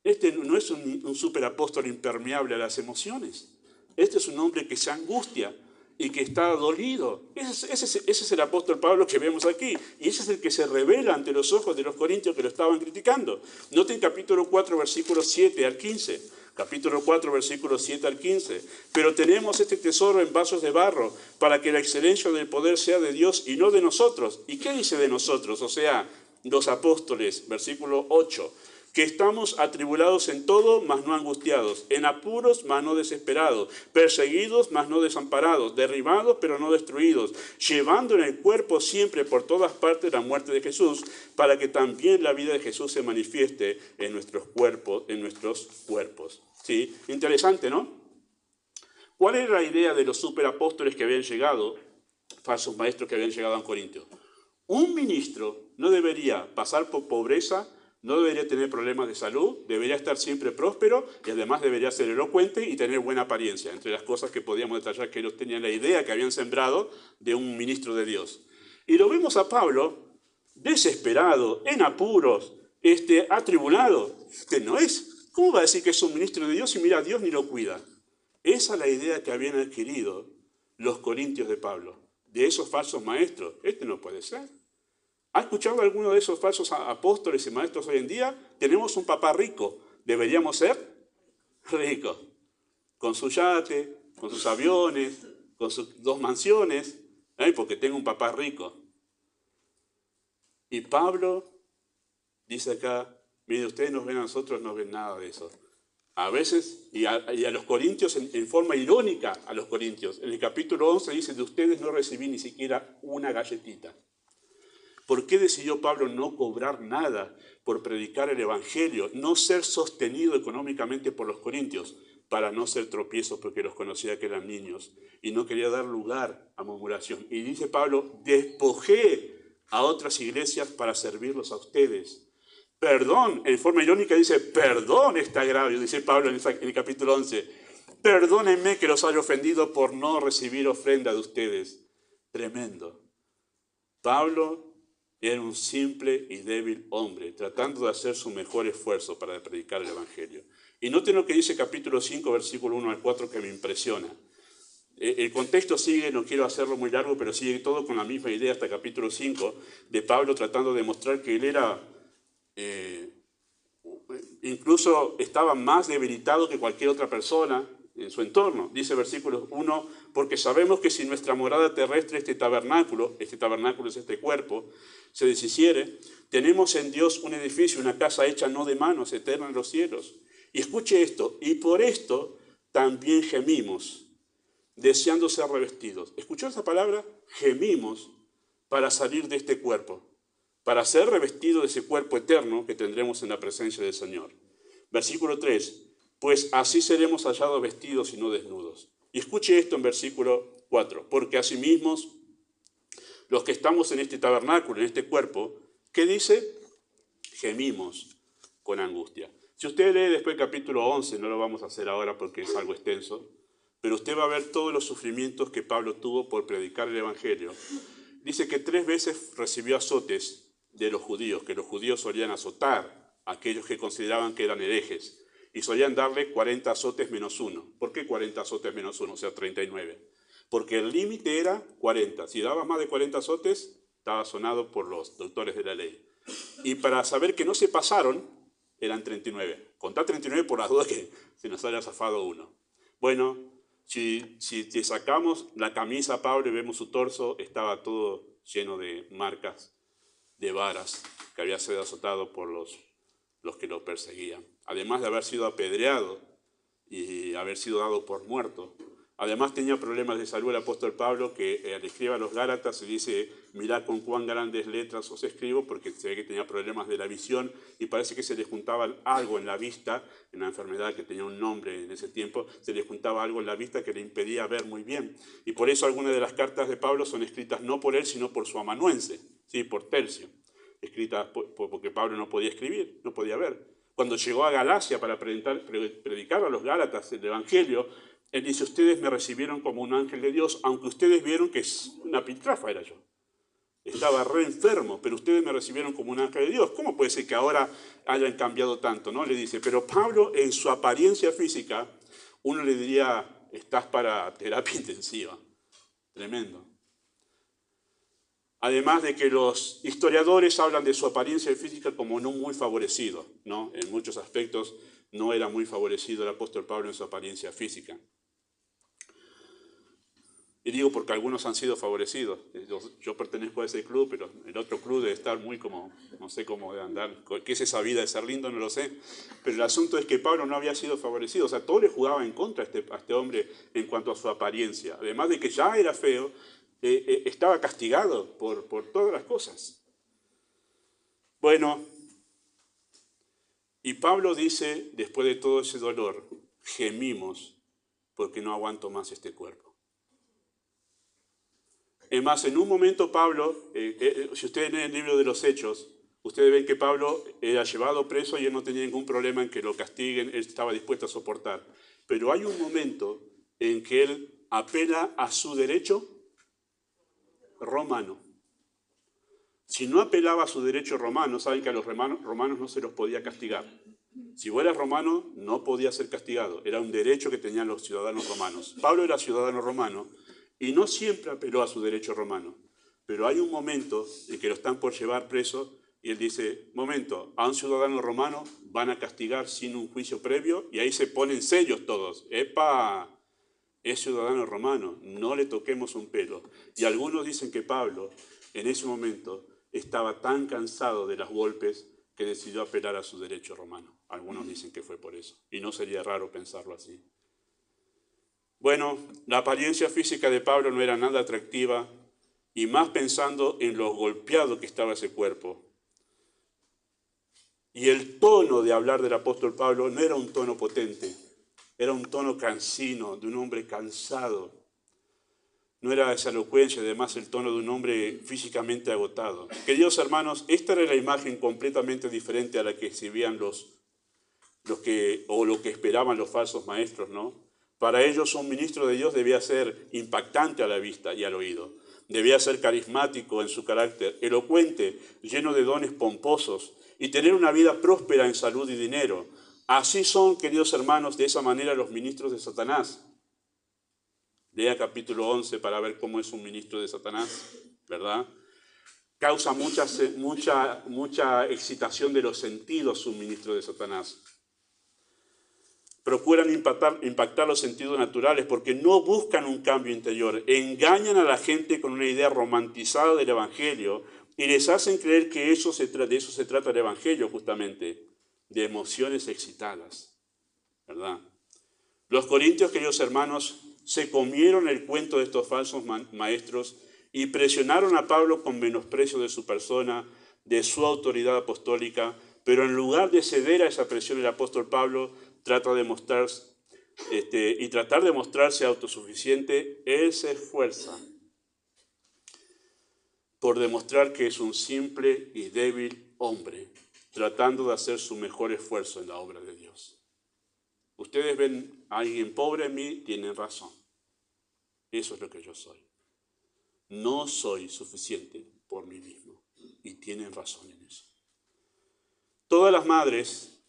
Este no es un superapóstol impermeable a las emociones. Este es un hombre que se angustia y que está dolido. Ese es el apóstol Pablo que vemos aquí. Y ese es el que se revela ante los ojos de los corintios que lo estaban criticando. Noten capítulo 4, versículos 7 al 15. Capítulo 4, versículos 7 al 15. Pero tenemos este tesoro en vasos de barro, para que la excelencia del poder sea de Dios y no de nosotros. ¿Y qué dice de nosotros? O sea, los apóstoles, versículo 8. Que estamos atribulados en todo, mas no angustiados, en apuros, mas no desesperados, perseguidos, mas no desamparados, derribados, pero no destruidos, llevando en el cuerpo siempre por todas partes la muerte de Jesús, para que también la vida de Jesús se manifieste en nuestros cuerpos. ¿Sí? Interesante, ¿no? ¿Cuál era la idea de los superapóstoles que habían llegado, falsos maestros que habían llegado a Corintios? Un ministro no debería pasar por pobreza, no debería tener problemas de salud, debería estar siempre próspero y además debería ser elocuente y tener buena apariencia. Entre las cosas que podíamos detallar que ellos tenían la idea que habían sembrado de un ministro de Dios. Y lo vemos a Pablo desesperado, en apuros, atribulado. Usted no es. ¿Cómo va a decir que es un ministro de Dios y mira a Dios ni lo cuida? Esa es la idea que habían adquirido los corintios de Pablo, de esos falsos maestros. No puede ser. ¿Ha escuchado alguno de esos falsos apóstoles y maestros hoy en día? Tenemos un papá rico. ¿Deberíamos ser ricos? Con su yate, con sus aviones, con sus 2 mansiones, porque tengo un papá rico. Y Pablo dice acá, mire, ustedes nos ven a nosotros, no ven nada de eso. A veces, y a los corintios, en forma irónica a los corintios, en el capítulo 11 dice, de ustedes no recibí ni siquiera una galletita. ¿Por qué decidió Pablo no cobrar nada por predicar el Evangelio, no ser sostenido económicamente por los corintios, para no ser tropiezos porque los conocía que eran niños y no quería dar lugar a murmuración? Y dice Pablo, despojé a otras iglesias para servirlos a ustedes. Perdón, en forma irónica dice, perdón este agravio, dice Pablo en el capítulo 11. Perdónenme que los haya ofendido por no recibir ofrenda de ustedes. Tremendo. Pablo era un simple y débil hombre, tratando de hacer su mejor esfuerzo para predicar el Evangelio. Y noten lo que dice capítulo 5, versículo 1 al 4, que me impresiona. El contexto sigue, no quiero hacerlo muy largo, pero sigue todo con la misma idea hasta capítulo 5, de Pablo tratando de demostrar que él era, incluso estaba más debilitado que cualquier otra persona en su entorno. Dice versículo 1, porque sabemos que si nuestra morada terrestre, este tabernáculo es este cuerpo, se deshiciere, tenemos en Dios un edificio, una casa hecha no de manos, eterna en los cielos. Y escuche esto, y por esto también gemimos, deseando ser revestidos. ¿Escuchó esa palabra? Gemimos para salir de este cuerpo, para ser revestidos de ese cuerpo eterno que tendremos en la presencia del Señor. Versículo 3, pues así seremos hallados vestidos y no desnudos. Y escuche esto en versículo 4, porque asimismo los que estamos en este tabernáculo, en este cuerpo, ¿qué dice? Gemimos con angustia. Si usted lee después el capítulo 11, no lo vamos a hacer ahora porque es algo extenso, pero usted va a ver todos los sufrimientos que Pablo tuvo por predicar el Evangelio. Dice que 3 veces recibió azotes de los judíos, que los judíos solían azotar a aquellos que consideraban que eran herejes, y solían darle 40 azotes menos 1. ¿Por qué 40 azotes menos 1? O sea, 39. Porque el límite era 40. Si dabas más de 40 azotes, estaba sonado por los doctores de la ley. Y para saber que no se pasaron, eran 39. Contá 39 por las dudas que se nos haya zafado uno. Bueno, si te sacamos la camisa a Pablo y vemos su torso, estaba todo lleno de marcas, de varas, que había sido azotado por los que lo perseguían. Además de haber sido apedreado y haber sido dado por muerto. Además tenía problemas de salud el apóstol Pablo, que le escribe a los Gálatas y dice, mirad con cuán grandes letras os escribo, porque se ve que tenía problemas de la visión y parece que se le juntaba algo en la vista, en una enfermedad que tenía un nombre en ese tiempo, se le juntaba algo en la vista que le impedía ver muy bien. Y por eso algunas de las cartas de Pablo son escritas no por él, sino por su amanuense, ¿sí? Por Tercio, escritas porque Pablo no podía escribir, no podía ver. Cuando llegó a Galacia para predicar a los Gálatas el Evangelio, él dice, ustedes me recibieron como un ángel de Dios, aunque ustedes vieron que una piltrafa era yo. Estaba re enfermo, pero ustedes me recibieron como un ángel de Dios. ¿Cómo puede ser que ahora hayan cambiado tanto? ¿No? Le dice, pero Pablo en su apariencia física, uno le diría, estás para terapia intensiva. Tremendo. Además de que los historiadores hablan de su apariencia física como no muy favorecido, ¿no? En muchos aspectos no era muy favorecido el apóstol Pablo en su apariencia física. Y digo porque algunos han sido favorecidos. Yo pertenezco a ese club, pero el otro club debe estar muy como, no sé cómo debe andar. ¿Qué es esa vida de ser lindo? No lo sé. Pero el asunto es que Pablo no había sido favorecido. O sea, todo le jugaba en contra a este hombre en cuanto a su apariencia. Además de que ya era feo, estaba castigado por todas las cosas. Bueno, y Pablo dice, después de todo ese dolor, gemimos porque no aguanto más este cuerpo. Es más, en un momento Pablo, si ustedes leen el libro de los Hechos, ustedes ven que Pablo era llevado preso y él no tenía ningún problema en que lo castiguen, él estaba dispuesto a soportar. Pero hay un momento en que él apela a su derecho romano. Si no apelaba a su derecho romano, saben que a los romanos no se los podía castigar. Si vos eras romano, no podía ser castigado. Era un derecho que tenían los ciudadanos romanos. Pablo era ciudadano romano y no siempre apeló a su derecho romano. Pero hay un momento en que lo están por llevar preso y él dice, momento, a un ciudadano romano van a castigar sin un juicio previo y ahí se ponen sellos todos. ¡Epa! Es ciudadano romano, no le toquemos un pelo. Y algunos dicen que Pablo en ese momento estaba tan cansado de los golpes que decidió apelar a su derecho romano. Algunos dicen que fue por eso, y no sería raro pensarlo así. Bueno, la apariencia física de Pablo no era nada atractiva, y más pensando en lo golpeado que estaba ese cuerpo. Y el tono de hablar del apóstol Pablo no era un tono potente, era un tono cansino, de un hombre cansado. No era esa elocuencia, además el tono de un hombre físicamente agotado. Queridos hermanos, esta era la imagen completamente diferente a la que exhibían lo que esperaban los falsos maestros, ¿no? Para ellos un ministro de Dios debía ser impactante a la vista y al oído. Debía ser carismático en su carácter, elocuente, lleno de dones pomposos y tener una vida próspera en salud y dinero. Así son, queridos hermanos, de esa manera los ministros de Satanás. Lea capítulo 11 para ver cómo es un ministro de Satanás, ¿verdad? Causa mucha excitación de los sentidos un ministro de Satanás. Procuran impactar los sentidos naturales porque no buscan un cambio interior. Engañan a la gente con una idea romantizada del Evangelio y les hacen creer que de eso se trata el Evangelio justamente, de emociones excitadas, ¿verdad? Los corintios, queridos hermanos, se comieron el cuento de estos falsos maestros y presionaron a Pablo con menosprecio de su persona, de su autoridad apostólica, pero en lugar de ceder a esa presión, el apóstol Pablo tratar de mostrarse autosuficiente, él se esfuerza por demostrar que es un simple y débil hombre, tratando de hacer su mejor esfuerzo en la obra de Dios. Ustedes ven a alguien pobre en mí, tienen razón. Eso es lo que yo soy. No soy suficiente por mí mismo. Y tienen razón en eso. Todas las madres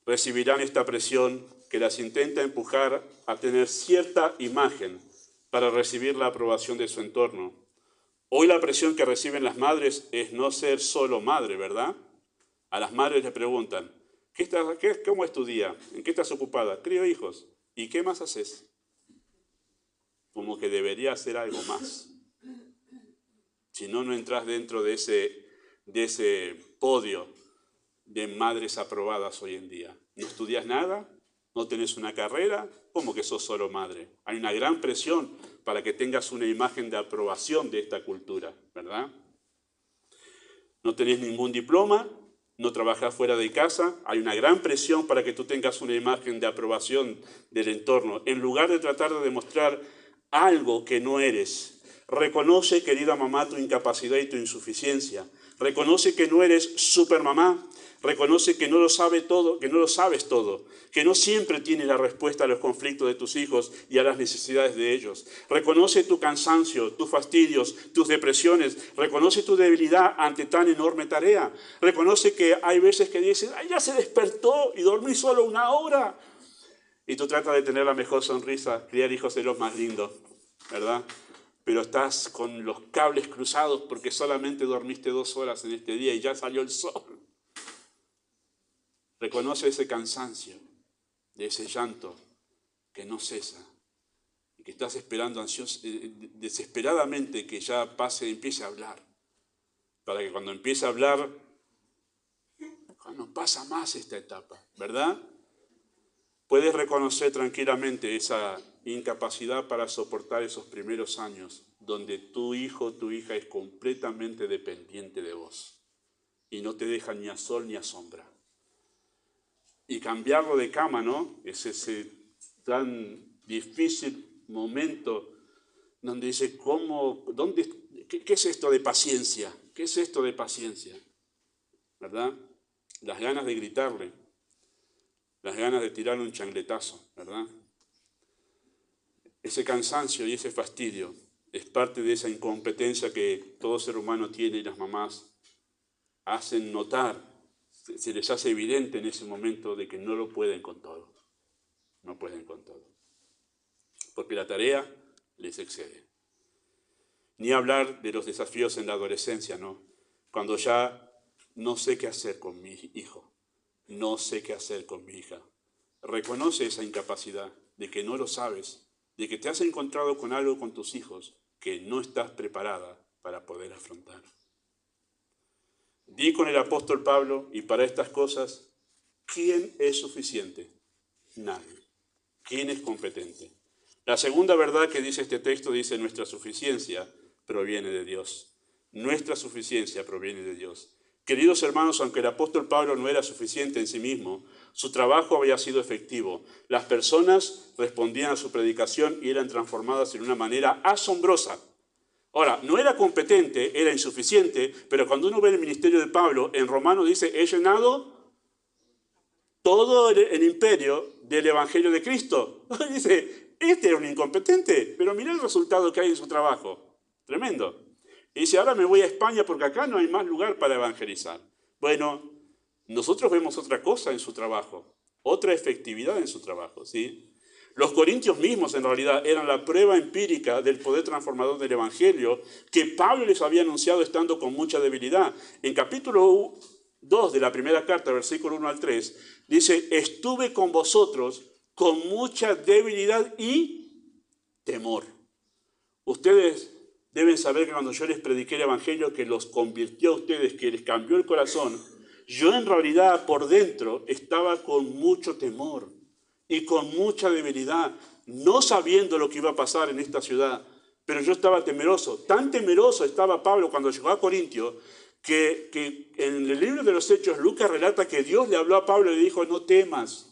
recibirán esta presión que las intenta empujar a tener cierta imagen para recibir la aprobación de su entorno. Hoy la presión que reciben las madres es no ser solo madre, ¿verdad? A las madres les preguntan, ¿cómo es tu día? ¿En qué estás ocupada? Crío hijos. ¿Y qué más haces? Como que debería hacer algo más. Si no, no entras dentro de ese podio de madres aprobadas hoy en día. ¿No estudias nada? ¿No tenés una carrera? ¿Cómo que sos solo madre? Hay una gran presión para que tengas una imagen de aprobación de esta cultura, ¿verdad? No tenés ningún diploma, no trabajás fuera de casa, hay una gran presión para que tú tengas una imagen de aprobación del entorno. En lugar de tratar de demostrar algo que no eres, reconoce, querida mamá, tu incapacidad y tu insuficiencia. Reconoce que no eres supermamá. Reconoce que no lo sabe todo, que no lo sabes todo, que no siempre tienes la respuesta a los conflictos de tus hijos y a las necesidades de ellos. Reconoce tu cansancio, tus fastidios, tus depresiones. Reconoce tu debilidad ante tan enorme tarea. Reconoce que hay veces que dices, ay, ya se despertó y dormí solo 1 hora. Y tú tratas de tener la mejor sonrisa, criar hijos de los más lindos, ¿verdad? Pero estás con los cables cruzados porque solamente dormiste 2 horas en este día y ya salió el sol. Reconoce ese cansancio, de ese llanto que no cesa y que estás esperando desesperadamente que ya empiece a hablar. Para que cuando empiece a hablar, no pasa más esta etapa, ¿verdad? Puedes reconocer tranquilamente esa incapacidad para soportar esos primeros años donde tu hijo o tu hija es completamente dependiente de vos y no te deja ni a sol ni a sombra. Y cambiarlo de cama, ¿no? Es ese tan difícil momento donde dice, ¿qué es esto de paciencia? ¿Qué es esto de paciencia? ¿Verdad? Las ganas de gritarle, las ganas de tirarle un changletazo, ¿verdad? Ese cansancio y ese fastidio es parte de esa incompetencia que todo ser humano tiene y las mamás hacen notar, se les hace evidente en ese momento de que no lo pueden con todo. No pueden con todo. Porque la tarea les excede. Ni hablar de los desafíos en la adolescencia, ¿no? Cuando ya no sé qué hacer con mi hijo, no sé qué hacer con mi hija. Reconoce esa incapacidad de que no lo sabes, de que te has encontrado con algo con tus hijos que no estás preparada para poder afrontar. Di con el apóstol Pablo, y para estas cosas, ¿quién es suficiente? Nadie. ¿Quién es competente? La segunda verdad que dice este texto dice, nuestra suficiencia proviene de Dios. Nuestra suficiencia proviene de Dios. Queridos hermanos, aunque el apóstol Pablo no era suficiente en sí mismo, su trabajo había sido efectivo. Las personas respondían a su predicación y eran transformadas en una manera asombrosa. Ahora, no era competente, era insuficiente, pero cuando uno ve el ministerio de Pablo, en Romanos dice, he llenado todo el imperio del Evangelio de Cristo. Dice, este era un incompetente, pero mirá el resultado que hay en su trabajo. Tremendo. Y dice, ahora me voy a España porque acá no hay más lugar para evangelizar. Bueno, nosotros vemos otra cosa en su trabajo, otra efectividad en su trabajo, ¿sí? Los corintios mismos, en realidad, eran la prueba empírica del poder transformador del Evangelio que Pablo les había anunciado estando con mucha debilidad. En capítulo 2 de la primera carta, versículo 1 al 3, dice, estuve con vosotros con mucha debilidad y temor. Ustedes deben saber que cuando yo les prediqué el Evangelio, que los convirtió a ustedes, que les cambió el corazón, yo en realidad por dentro estaba con mucho temor y con mucha debilidad, no sabiendo lo que iba a pasar en esta ciudad, pero yo estaba temeroso. Tan temeroso estaba Pablo cuando llegó a Corintio, que en el libro de los Hechos Lucas relata que Dios le habló a Pablo y le dijo, no temas,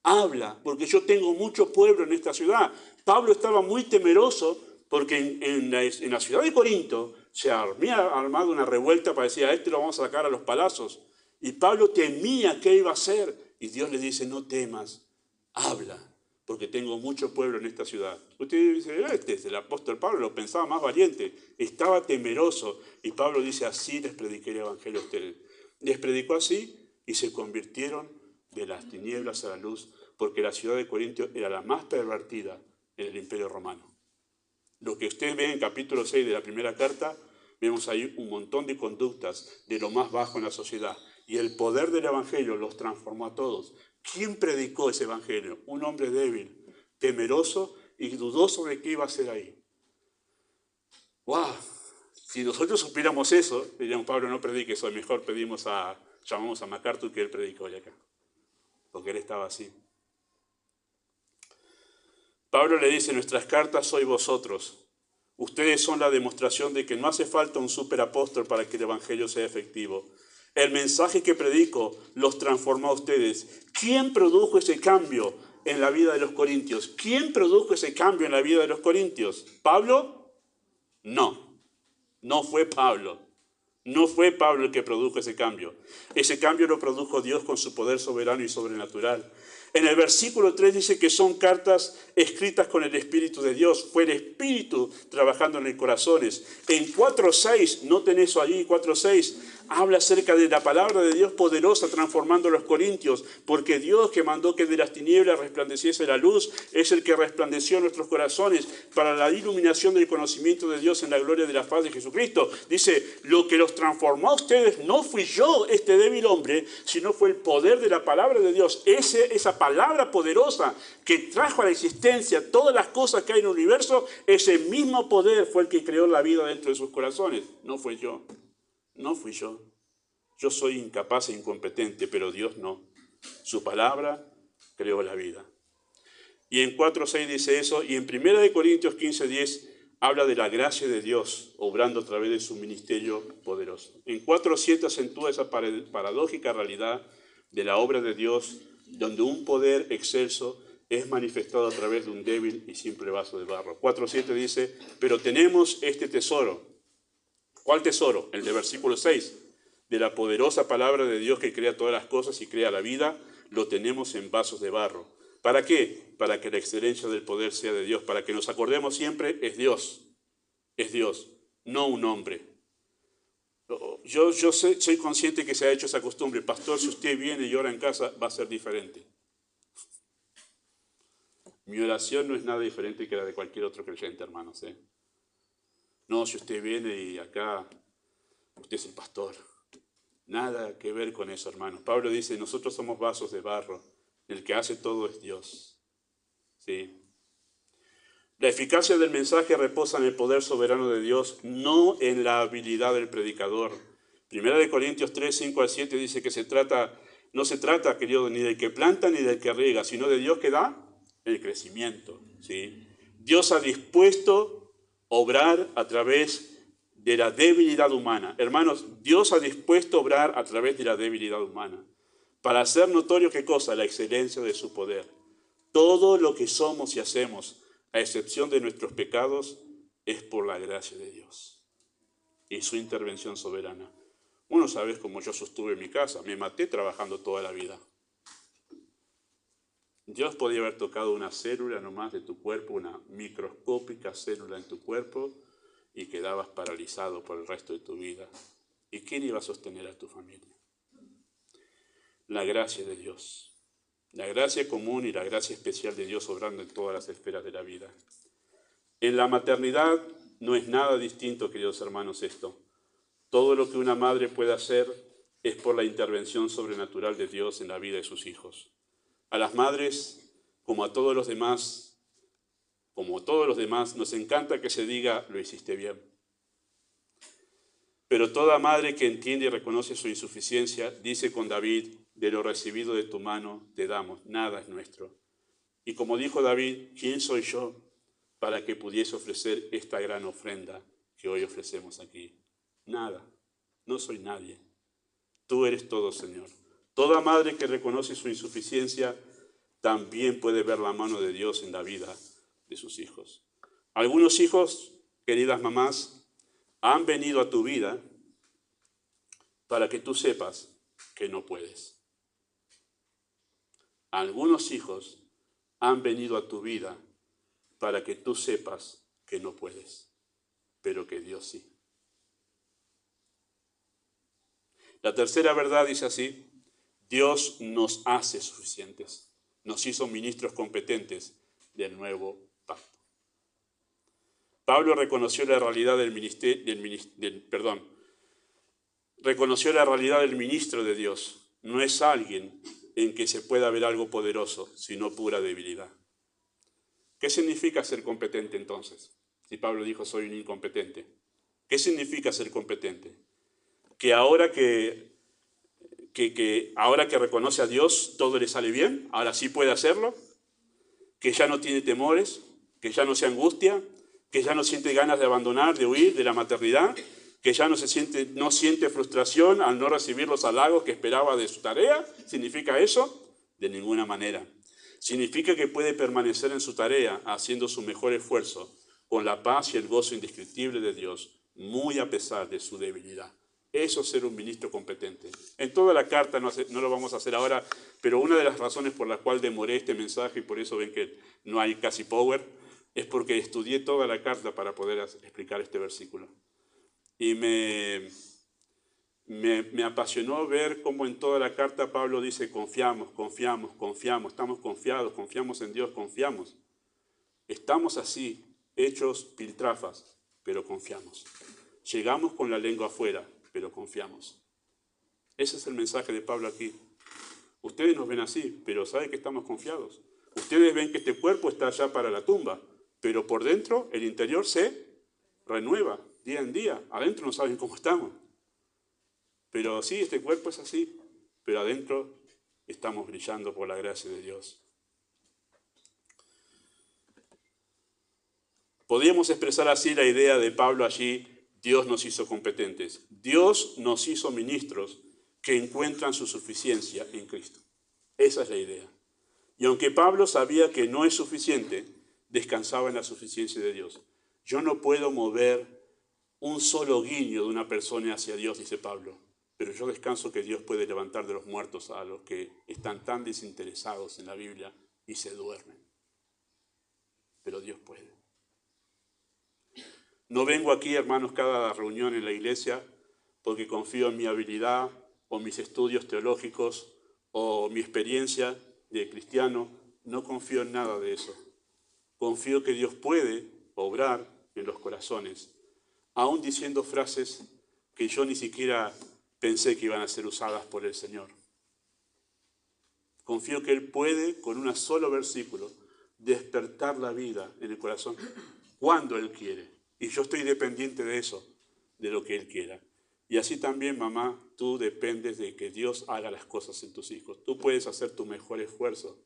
habla, porque yo tengo mucho pueblo en esta ciudad. Pablo estaba muy temeroso porque en la ciudad de Corinto se había armado una revuelta para decir, a este lo vamos a sacar a los palazos. Y Pablo temía qué iba a hacer. Y Dios le dice, no temas, habla, porque tengo mucho pueblo en esta ciudad. Usted dice, este es el apóstol Pablo, lo pensaba más valiente, estaba temeroso. Y Pablo dice, así les prediqué el Evangelio a ustedes. Les predicó así y se convirtieron de las tinieblas a la luz, porque la ciudad de Corinto era la más pervertida en el Imperio Romano. Lo que usted ve en capítulo 6 de la primera carta, vemos ahí un montón de conductas de lo más bajo en la sociedad. Y el poder del Evangelio los transformó a todos. ¿Quién predicó ese Evangelio? Un hombre débil, temeroso y dudoso de qué iba a hacer ahí. ¡Wow! Si nosotros supiéramos eso, diríamos, Pablo, no predique eso, mejor llamamos a MacArthur que él predicó hoy acá. Porque él estaba así. Pablo le dice, nuestras cartas sois vosotros. Ustedes son la demostración de que no hace falta un superapóstol para que el Evangelio sea efectivo. El mensaje que predico los transformó a ustedes. ¿Quién produjo ese cambio en la vida de los corintios? ¿Quién produjo ese cambio en la vida de los corintios? ¿Pablo? No, no fue Pablo. No fue Pablo el que produjo ese cambio. Ese cambio lo produjo Dios con su poder soberano y sobrenatural. En el versículo 3 dice que son cartas escritas con el Espíritu de Dios. Fue el Espíritu trabajando en los corazones. En 4.6, noten eso allí, 4.6, habla acerca de la palabra de Dios poderosa transformando a los corintios, porque Dios que mandó que de las tinieblas resplandeciese la luz, es el que resplandeció en nuestros corazones para la iluminación del conocimiento de Dios en la gloria de la faz de Jesucristo. Dice, lo que los transformó a ustedes no fui yo, este débil hombre, sino fue el poder de la palabra de Dios. Esa palabra poderosa que trajo a la existencia todas las cosas que hay en el universo, ese mismo poder fue el que creó la vida dentro de sus corazones. No fui yo, no fui yo. Yo soy incapaz e incompetente, pero Dios no. Su palabra creó la vida. Y en 4:6 dice eso, y en 1 Corintios 15:10 habla de la gracia de Dios obrando a través de su ministerio poderoso. En 4:7 acentúa esa paradójica realidad de la obra de Dios, donde un poder excelso es manifestado a través de un débil y simple vaso de barro. 4:7 dice, pero tenemos este tesoro. ¿Cuál tesoro? El de versículo 6. De la poderosa palabra de Dios que crea todas las cosas y crea la vida, lo tenemos en vasos de barro. ¿Para qué? Para que la excelencia del poder sea de Dios, para que nos acordemos siempre, es Dios, no un hombre. Yo soy consciente que se ha hecho esa costumbre. Pastor, si usted viene y ora en casa, va a ser diferente. Mi oración no es nada diferente que la de cualquier otro creyente, hermanos. No, si usted viene y acá, usted es el pastor. Nada que ver con eso, hermanos. Pablo dice, nosotros somos vasos de barro, el que hace todo es Dios. ¿Sí? La eficacia del mensaje reposa en el poder soberano de Dios, no en la habilidad del predicador. 1 Corintios 3, 5 al 7 dice que no se trata, querido, ni del que planta ni del que riega, sino de Dios que da el crecimiento. ¿Sí? Dios ha dispuesto a obrar a través de la debilidad humana. Hermanos, Dios ha dispuesto a obrar a través de la debilidad humana para hacer notorio, ¿qué cosa? La excelencia de su poder. Todo lo que somos y hacemos, a excepción de nuestros pecados, es por la gracia de Dios y su intervención soberana. Uno sabe cómo yo sostuve en mi casa, me maté trabajando toda la vida. Dios podía haber tocado una célula nomás de tu cuerpo, una microscópica célula en tu cuerpo, y quedabas paralizado por el resto de tu vida. ¿Y quién iba a sostener a tu familia? La gracia de Dios. La gracia común y la gracia especial de Dios obrando en todas las esferas de la vida. En la maternidad no es nada distinto, queridos hermanos, esto. Todo lo que una madre puede hacer es por la intervención sobrenatural de Dios en la vida de sus hijos. A las madres, como a todos los demás, nos encanta que se diga, lo hiciste bien. Pero toda madre que entiende y reconoce su insuficiencia, dice con David, de lo recibido de tu mano te damos, nada es nuestro. Y como dijo David, ¿quién soy yo para que pudiese ofrecer esta gran ofrenda que hoy ofrecemos aquí? Nada, no soy nadie. Tú eres todo, Señor. Toda madre que reconoce su insuficiencia también puede ver la mano de Dios en la vida de sus hijos. Algunos hijos, queridas mamás, han venido a tu vida para que tú sepas que no puedes. Algunos hijos han venido a tu vida para que tú sepas que no puedes, pero que Dios sí. La tercera verdad dice así, Dios nos hace suficientes, nos hizo ministros competentes del nuevo pacto. Pablo reconoció la realidad reconoció la realidad del ministro de Dios. No es alguien en que se pueda ver algo poderoso, sino pura debilidad. ¿Qué significa ser competente entonces? Si Pablo dijo, soy un incompetente. ¿Qué significa ser competente? Que ahora que reconoce a Dios, todo le sale bien, ahora sí puede hacerlo, que ya no tiene temores, que ya no se angustia, que ya no siente ganas de abandonar, de huir de la maternidad, que ya no siente frustración al no recibir los halagos que esperaba de su tarea. ¿Significa eso? De ninguna manera. Significa que puede permanecer en su tarea haciendo su mejor esfuerzo con la paz y el gozo indescriptible de Dios, muy a pesar de su debilidad. Eso es ser un ministro competente. En toda la carta, no lo vamos a hacer ahora, pero una de las razones por la cual demoré este mensaje, y por eso ven que no hay casi power, es porque estudié toda la carta para poder explicar este versículo. Y me Me apasionó ver cómo en toda la carta Pablo dice confiamos, confiamos, confiamos, estamos confiados, confiamos en Dios, confiamos. Estamos así, hechos piltrafas, pero confiamos. Llegamos con la lengua afuera, pero confiamos. Ese es el mensaje de Pablo aquí. Ustedes nos ven así, pero saben que estamos confiados. Ustedes ven que este cuerpo está allá para la tumba, pero por dentro, el interior se renueva día en día. Adentro no saben cómo estamos. Pero sí, este cuerpo es así, pero adentro estamos brillando por la gracia de Dios. Podríamos expresar así la idea de Pablo allí: Dios nos hizo competentes. Dios nos hizo ministros que encuentran su suficiencia en Cristo. Esa es la idea. Y aunque Pablo sabía que no es suficiente, descansaba en la suficiencia de Dios. Yo no puedo mover un solo guiño de una persona hacia Dios, dice Pablo, pero yo descanso que Dios puede levantar de los muertos a los que están tan desinteresados en la Biblia y se duermen. Pero Dios puede. No vengo aquí, hermanos, cada reunión en la iglesia porque confío en mi habilidad o mis estudios teológicos o mi experiencia de cristiano. No confío en nada de eso. Confío que Dios puede obrar en los corazones, aún diciendo frases que yo ni siquiera pensé que iban a ser usadas por el Señor. Confío que Él puede, con un solo versículo, despertar la vida en el corazón cuando Él quiere. Y yo estoy dependiente de eso, de lo que Él quiera. Y así también, mamá, tú dependes de que Dios haga las cosas en tus hijos. Tú puedes hacer tu mejor esfuerzo,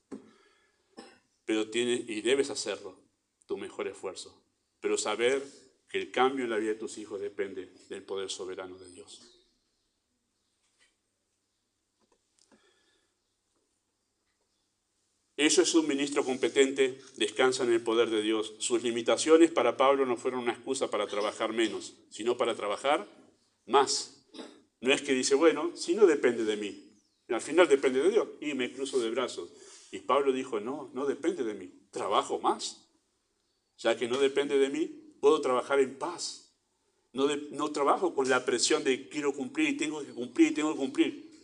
pero tienes, y debes hacerlo, tu mejor esfuerzo. Pero saber que el cambio en la vida de tus hijos depende del poder soberano de Dios. Eso es un ministro competente, descansa en el poder de Dios. Sus limitaciones para Pablo no fueron una excusa para trabajar menos, sino para trabajar más. No es que dice, bueno, si no depende de mí, al final depende de Dios, y me cruzo de brazos. Y Pablo dijo, no, no depende de mí, trabajo más. Ya que no depende de mí, puedo trabajar en paz. No trabajo con la presión de quiero cumplir y tengo que cumplir y tengo que cumplir.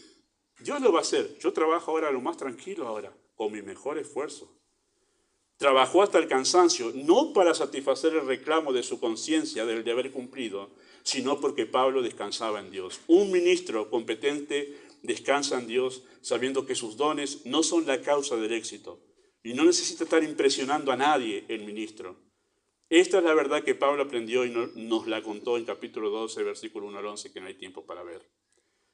Dios lo va a hacer. Yo trabajo ahora lo más tranquilo ahora, con mi mejor esfuerzo. Trabajó hasta el cansancio, no para satisfacer el reclamo de su conciencia del de haber cumplido, sino porque Pablo descansaba en Dios. Un ministro competente descansa en Dios sabiendo que sus dones no son la causa del éxito y no necesita estar impresionando a nadie el ministro. Esta es la verdad que Pablo aprendió y nos la contó en capítulo 12, versículo 1 al 11, que no hay tiempo para ver.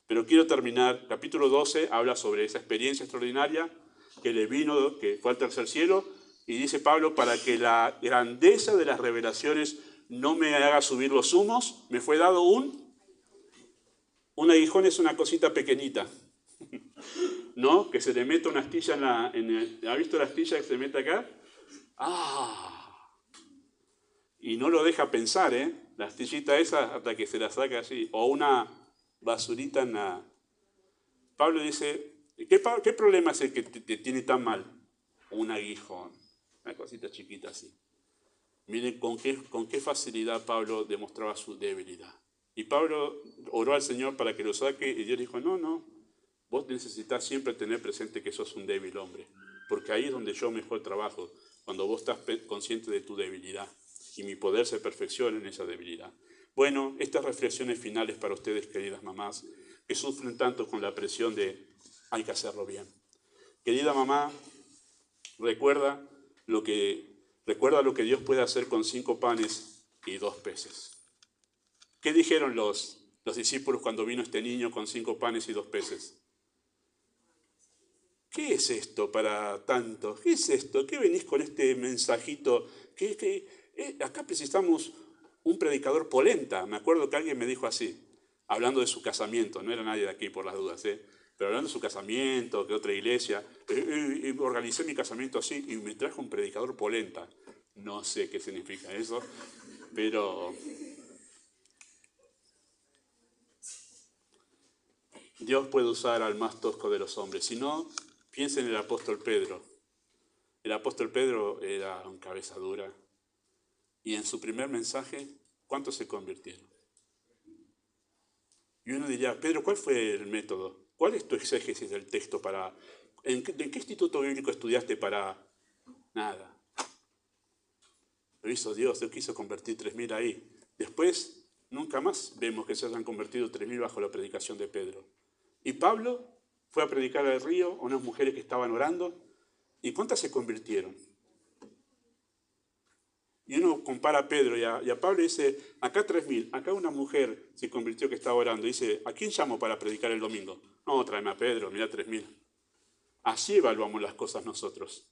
Pero quiero terminar. Capítulo 12 habla sobre esa experiencia extraordinaria que le vino, que fue al tercer cielo, y dice Pablo, para que la grandeza de las revelaciones no me haga subir los humos, me fue dado un aguijón. Es una cosita pequeñita, ¿no? Que se le mete una astilla ¿ha visto la astilla que se mete acá? ¡Ah! Y no lo deja pensar, ¿eh? La astillita esa hasta que se la saca así. O una basurita en la... Pablo dice, ¿qué problema es el que te tiene tan mal? Un aguijón, una cosita chiquita así. Miren con qué facilidad Pablo demostraba su debilidad. Y Pablo oró al Señor para que lo saque y Dios dijo, no, vos necesitas siempre tener presente que sos un débil hombre, porque ahí es donde yo mejor trabajo, cuando vos estás consciente de tu debilidad y mi poder se perfecciona en esa debilidad. Bueno, estas reflexiones finales para ustedes, queridas mamás, que sufren tanto con la presión de hay que hacerlo bien. Querida mamá, recuerda lo que Dios puede hacer con 5 panes y 2 peces. ¿Qué dijeron los discípulos cuando vino este niño con 5 panes y 2 peces? ¿Qué es esto para tanto? ¿Qué es esto? ¿Qué venís con este mensajito? Acá precisamos un predicador polenta. Me acuerdo que alguien me dijo así, hablando de su casamiento. No era nadie de aquí por las dudas, pero hablando de su casamiento, de otra iglesia. Organicé mi casamiento así y me trajo un predicador polenta. No sé qué significa eso, pero... Dios puede usar al más tosco de los hombres. Si no, piensen en el apóstol Pedro. El apóstol Pedro era un cabeza dura. Y en su primer mensaje, ¿cuántos se convirtieron? Y uno diría, Pedro, ¿cuál fue el método? ¿Cuál es tu exégesis del texto para... ¿En qué instituto bíblico estudiaste para...? Nada. Lo hizo Dios quiso convertir 3.000 ahí. Después, nunca más vemos que se hayan convertido 3.000 bajo la predicación de Pedro. Y Pablo fue a predicar al río a unas mujeres que estaban orando. ¿Y cuántas se convirtieron? Y uno compara a Pedro y a Pablo y dice, acá 3.000, acá una mujer se convirtió que estaba orando. Dice, ¿a quién llamo para predicar el domingo? No, tráeme a Pedro, mira 3.000. Así evaluamos las cosas nosotros.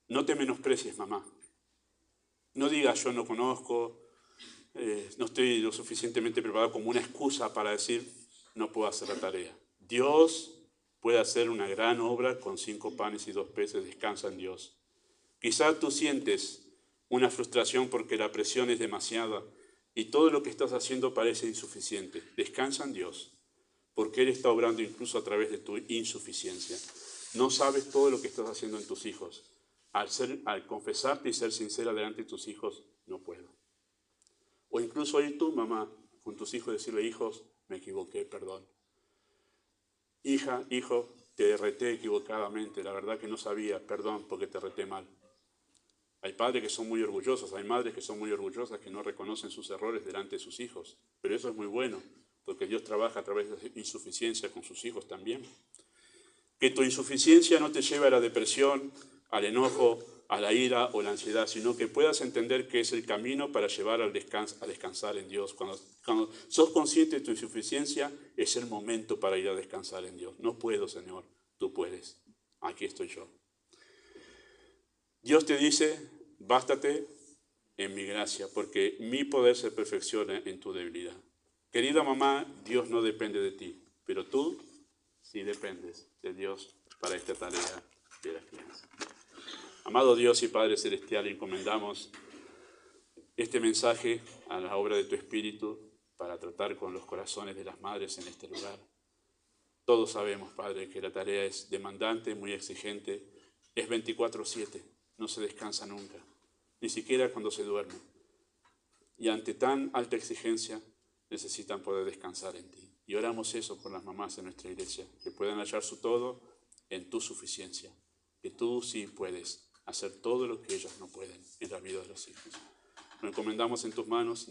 No te menosprecies, mamá. No digas yo no conozco, no estoy lo suficientemente preparado como una excusa para decir no puedo hacer la tarea. Dios puede hacer una gran obra con 5 panes y 2 peces, descansa en Dios. Quizá tú sientes una frustración porque la presión es demasiada y todo lo que estás haciendo parece insuficiente. Descansa en Dios, porque Él está obrando incluso a través de tu insuficiencia. No sabes todo lo que estás haciendo en tus hijos. Al confesarte y ser sincera delante de tus hijos, no puedo. O incluso ir tú, mamá, con tus hijos, decirle, hijos, me equivoqué, perdón. Hija, hijo, te reté equivocadamente, la verdad que no sabía, perdón, porque te reté mal. Hay padres que son muy orgullosos, hay madres que son muy orgullosas, que no reconocen sus errores delante de sus hijos. Pero eso es muy bueno, porque Dios trabaja a través de la insuficiencia con sus hijos también. Que tu insuficiencia no te lleve a la depresión, al enojo, a la ira o la ansiedad, sino que puedas entender que es el camino para llevar a descansar en Dios. Cuando sos consciente de tu insuficiencia, es el momento para ir a descansar en Dios. No puedo, Señor, tú puedes. Aquí estoy yo. Dios te dice, bástate en mi gracia, porque mi poder se perfecciona en tu debilidad. Querida mamá, Dios no depende de ti, pero tú sí dependes de Dios para esta tarea de la crianza. Amado Dios y Padre Celestial, encomendamos este mensaje a la obra de tu Espíritu para tratar con los corazones de las madres en este lugar. Todos sabemos, Padre, que la tarea es demandante, muy exigente, es 24/7, no se descansa nunca, ni siquiera cuando se duerme. Y ante tan alta exigencia, necesitan poder descansar en ti. Y oramos eso por las mamás en nuestra iglesia, que puedan hallar su todo en tu suficiencia, que tú sí puedes hacer todo lo que ellas no pueden en la vida de los hijos. Lo encomendamos en tus manos.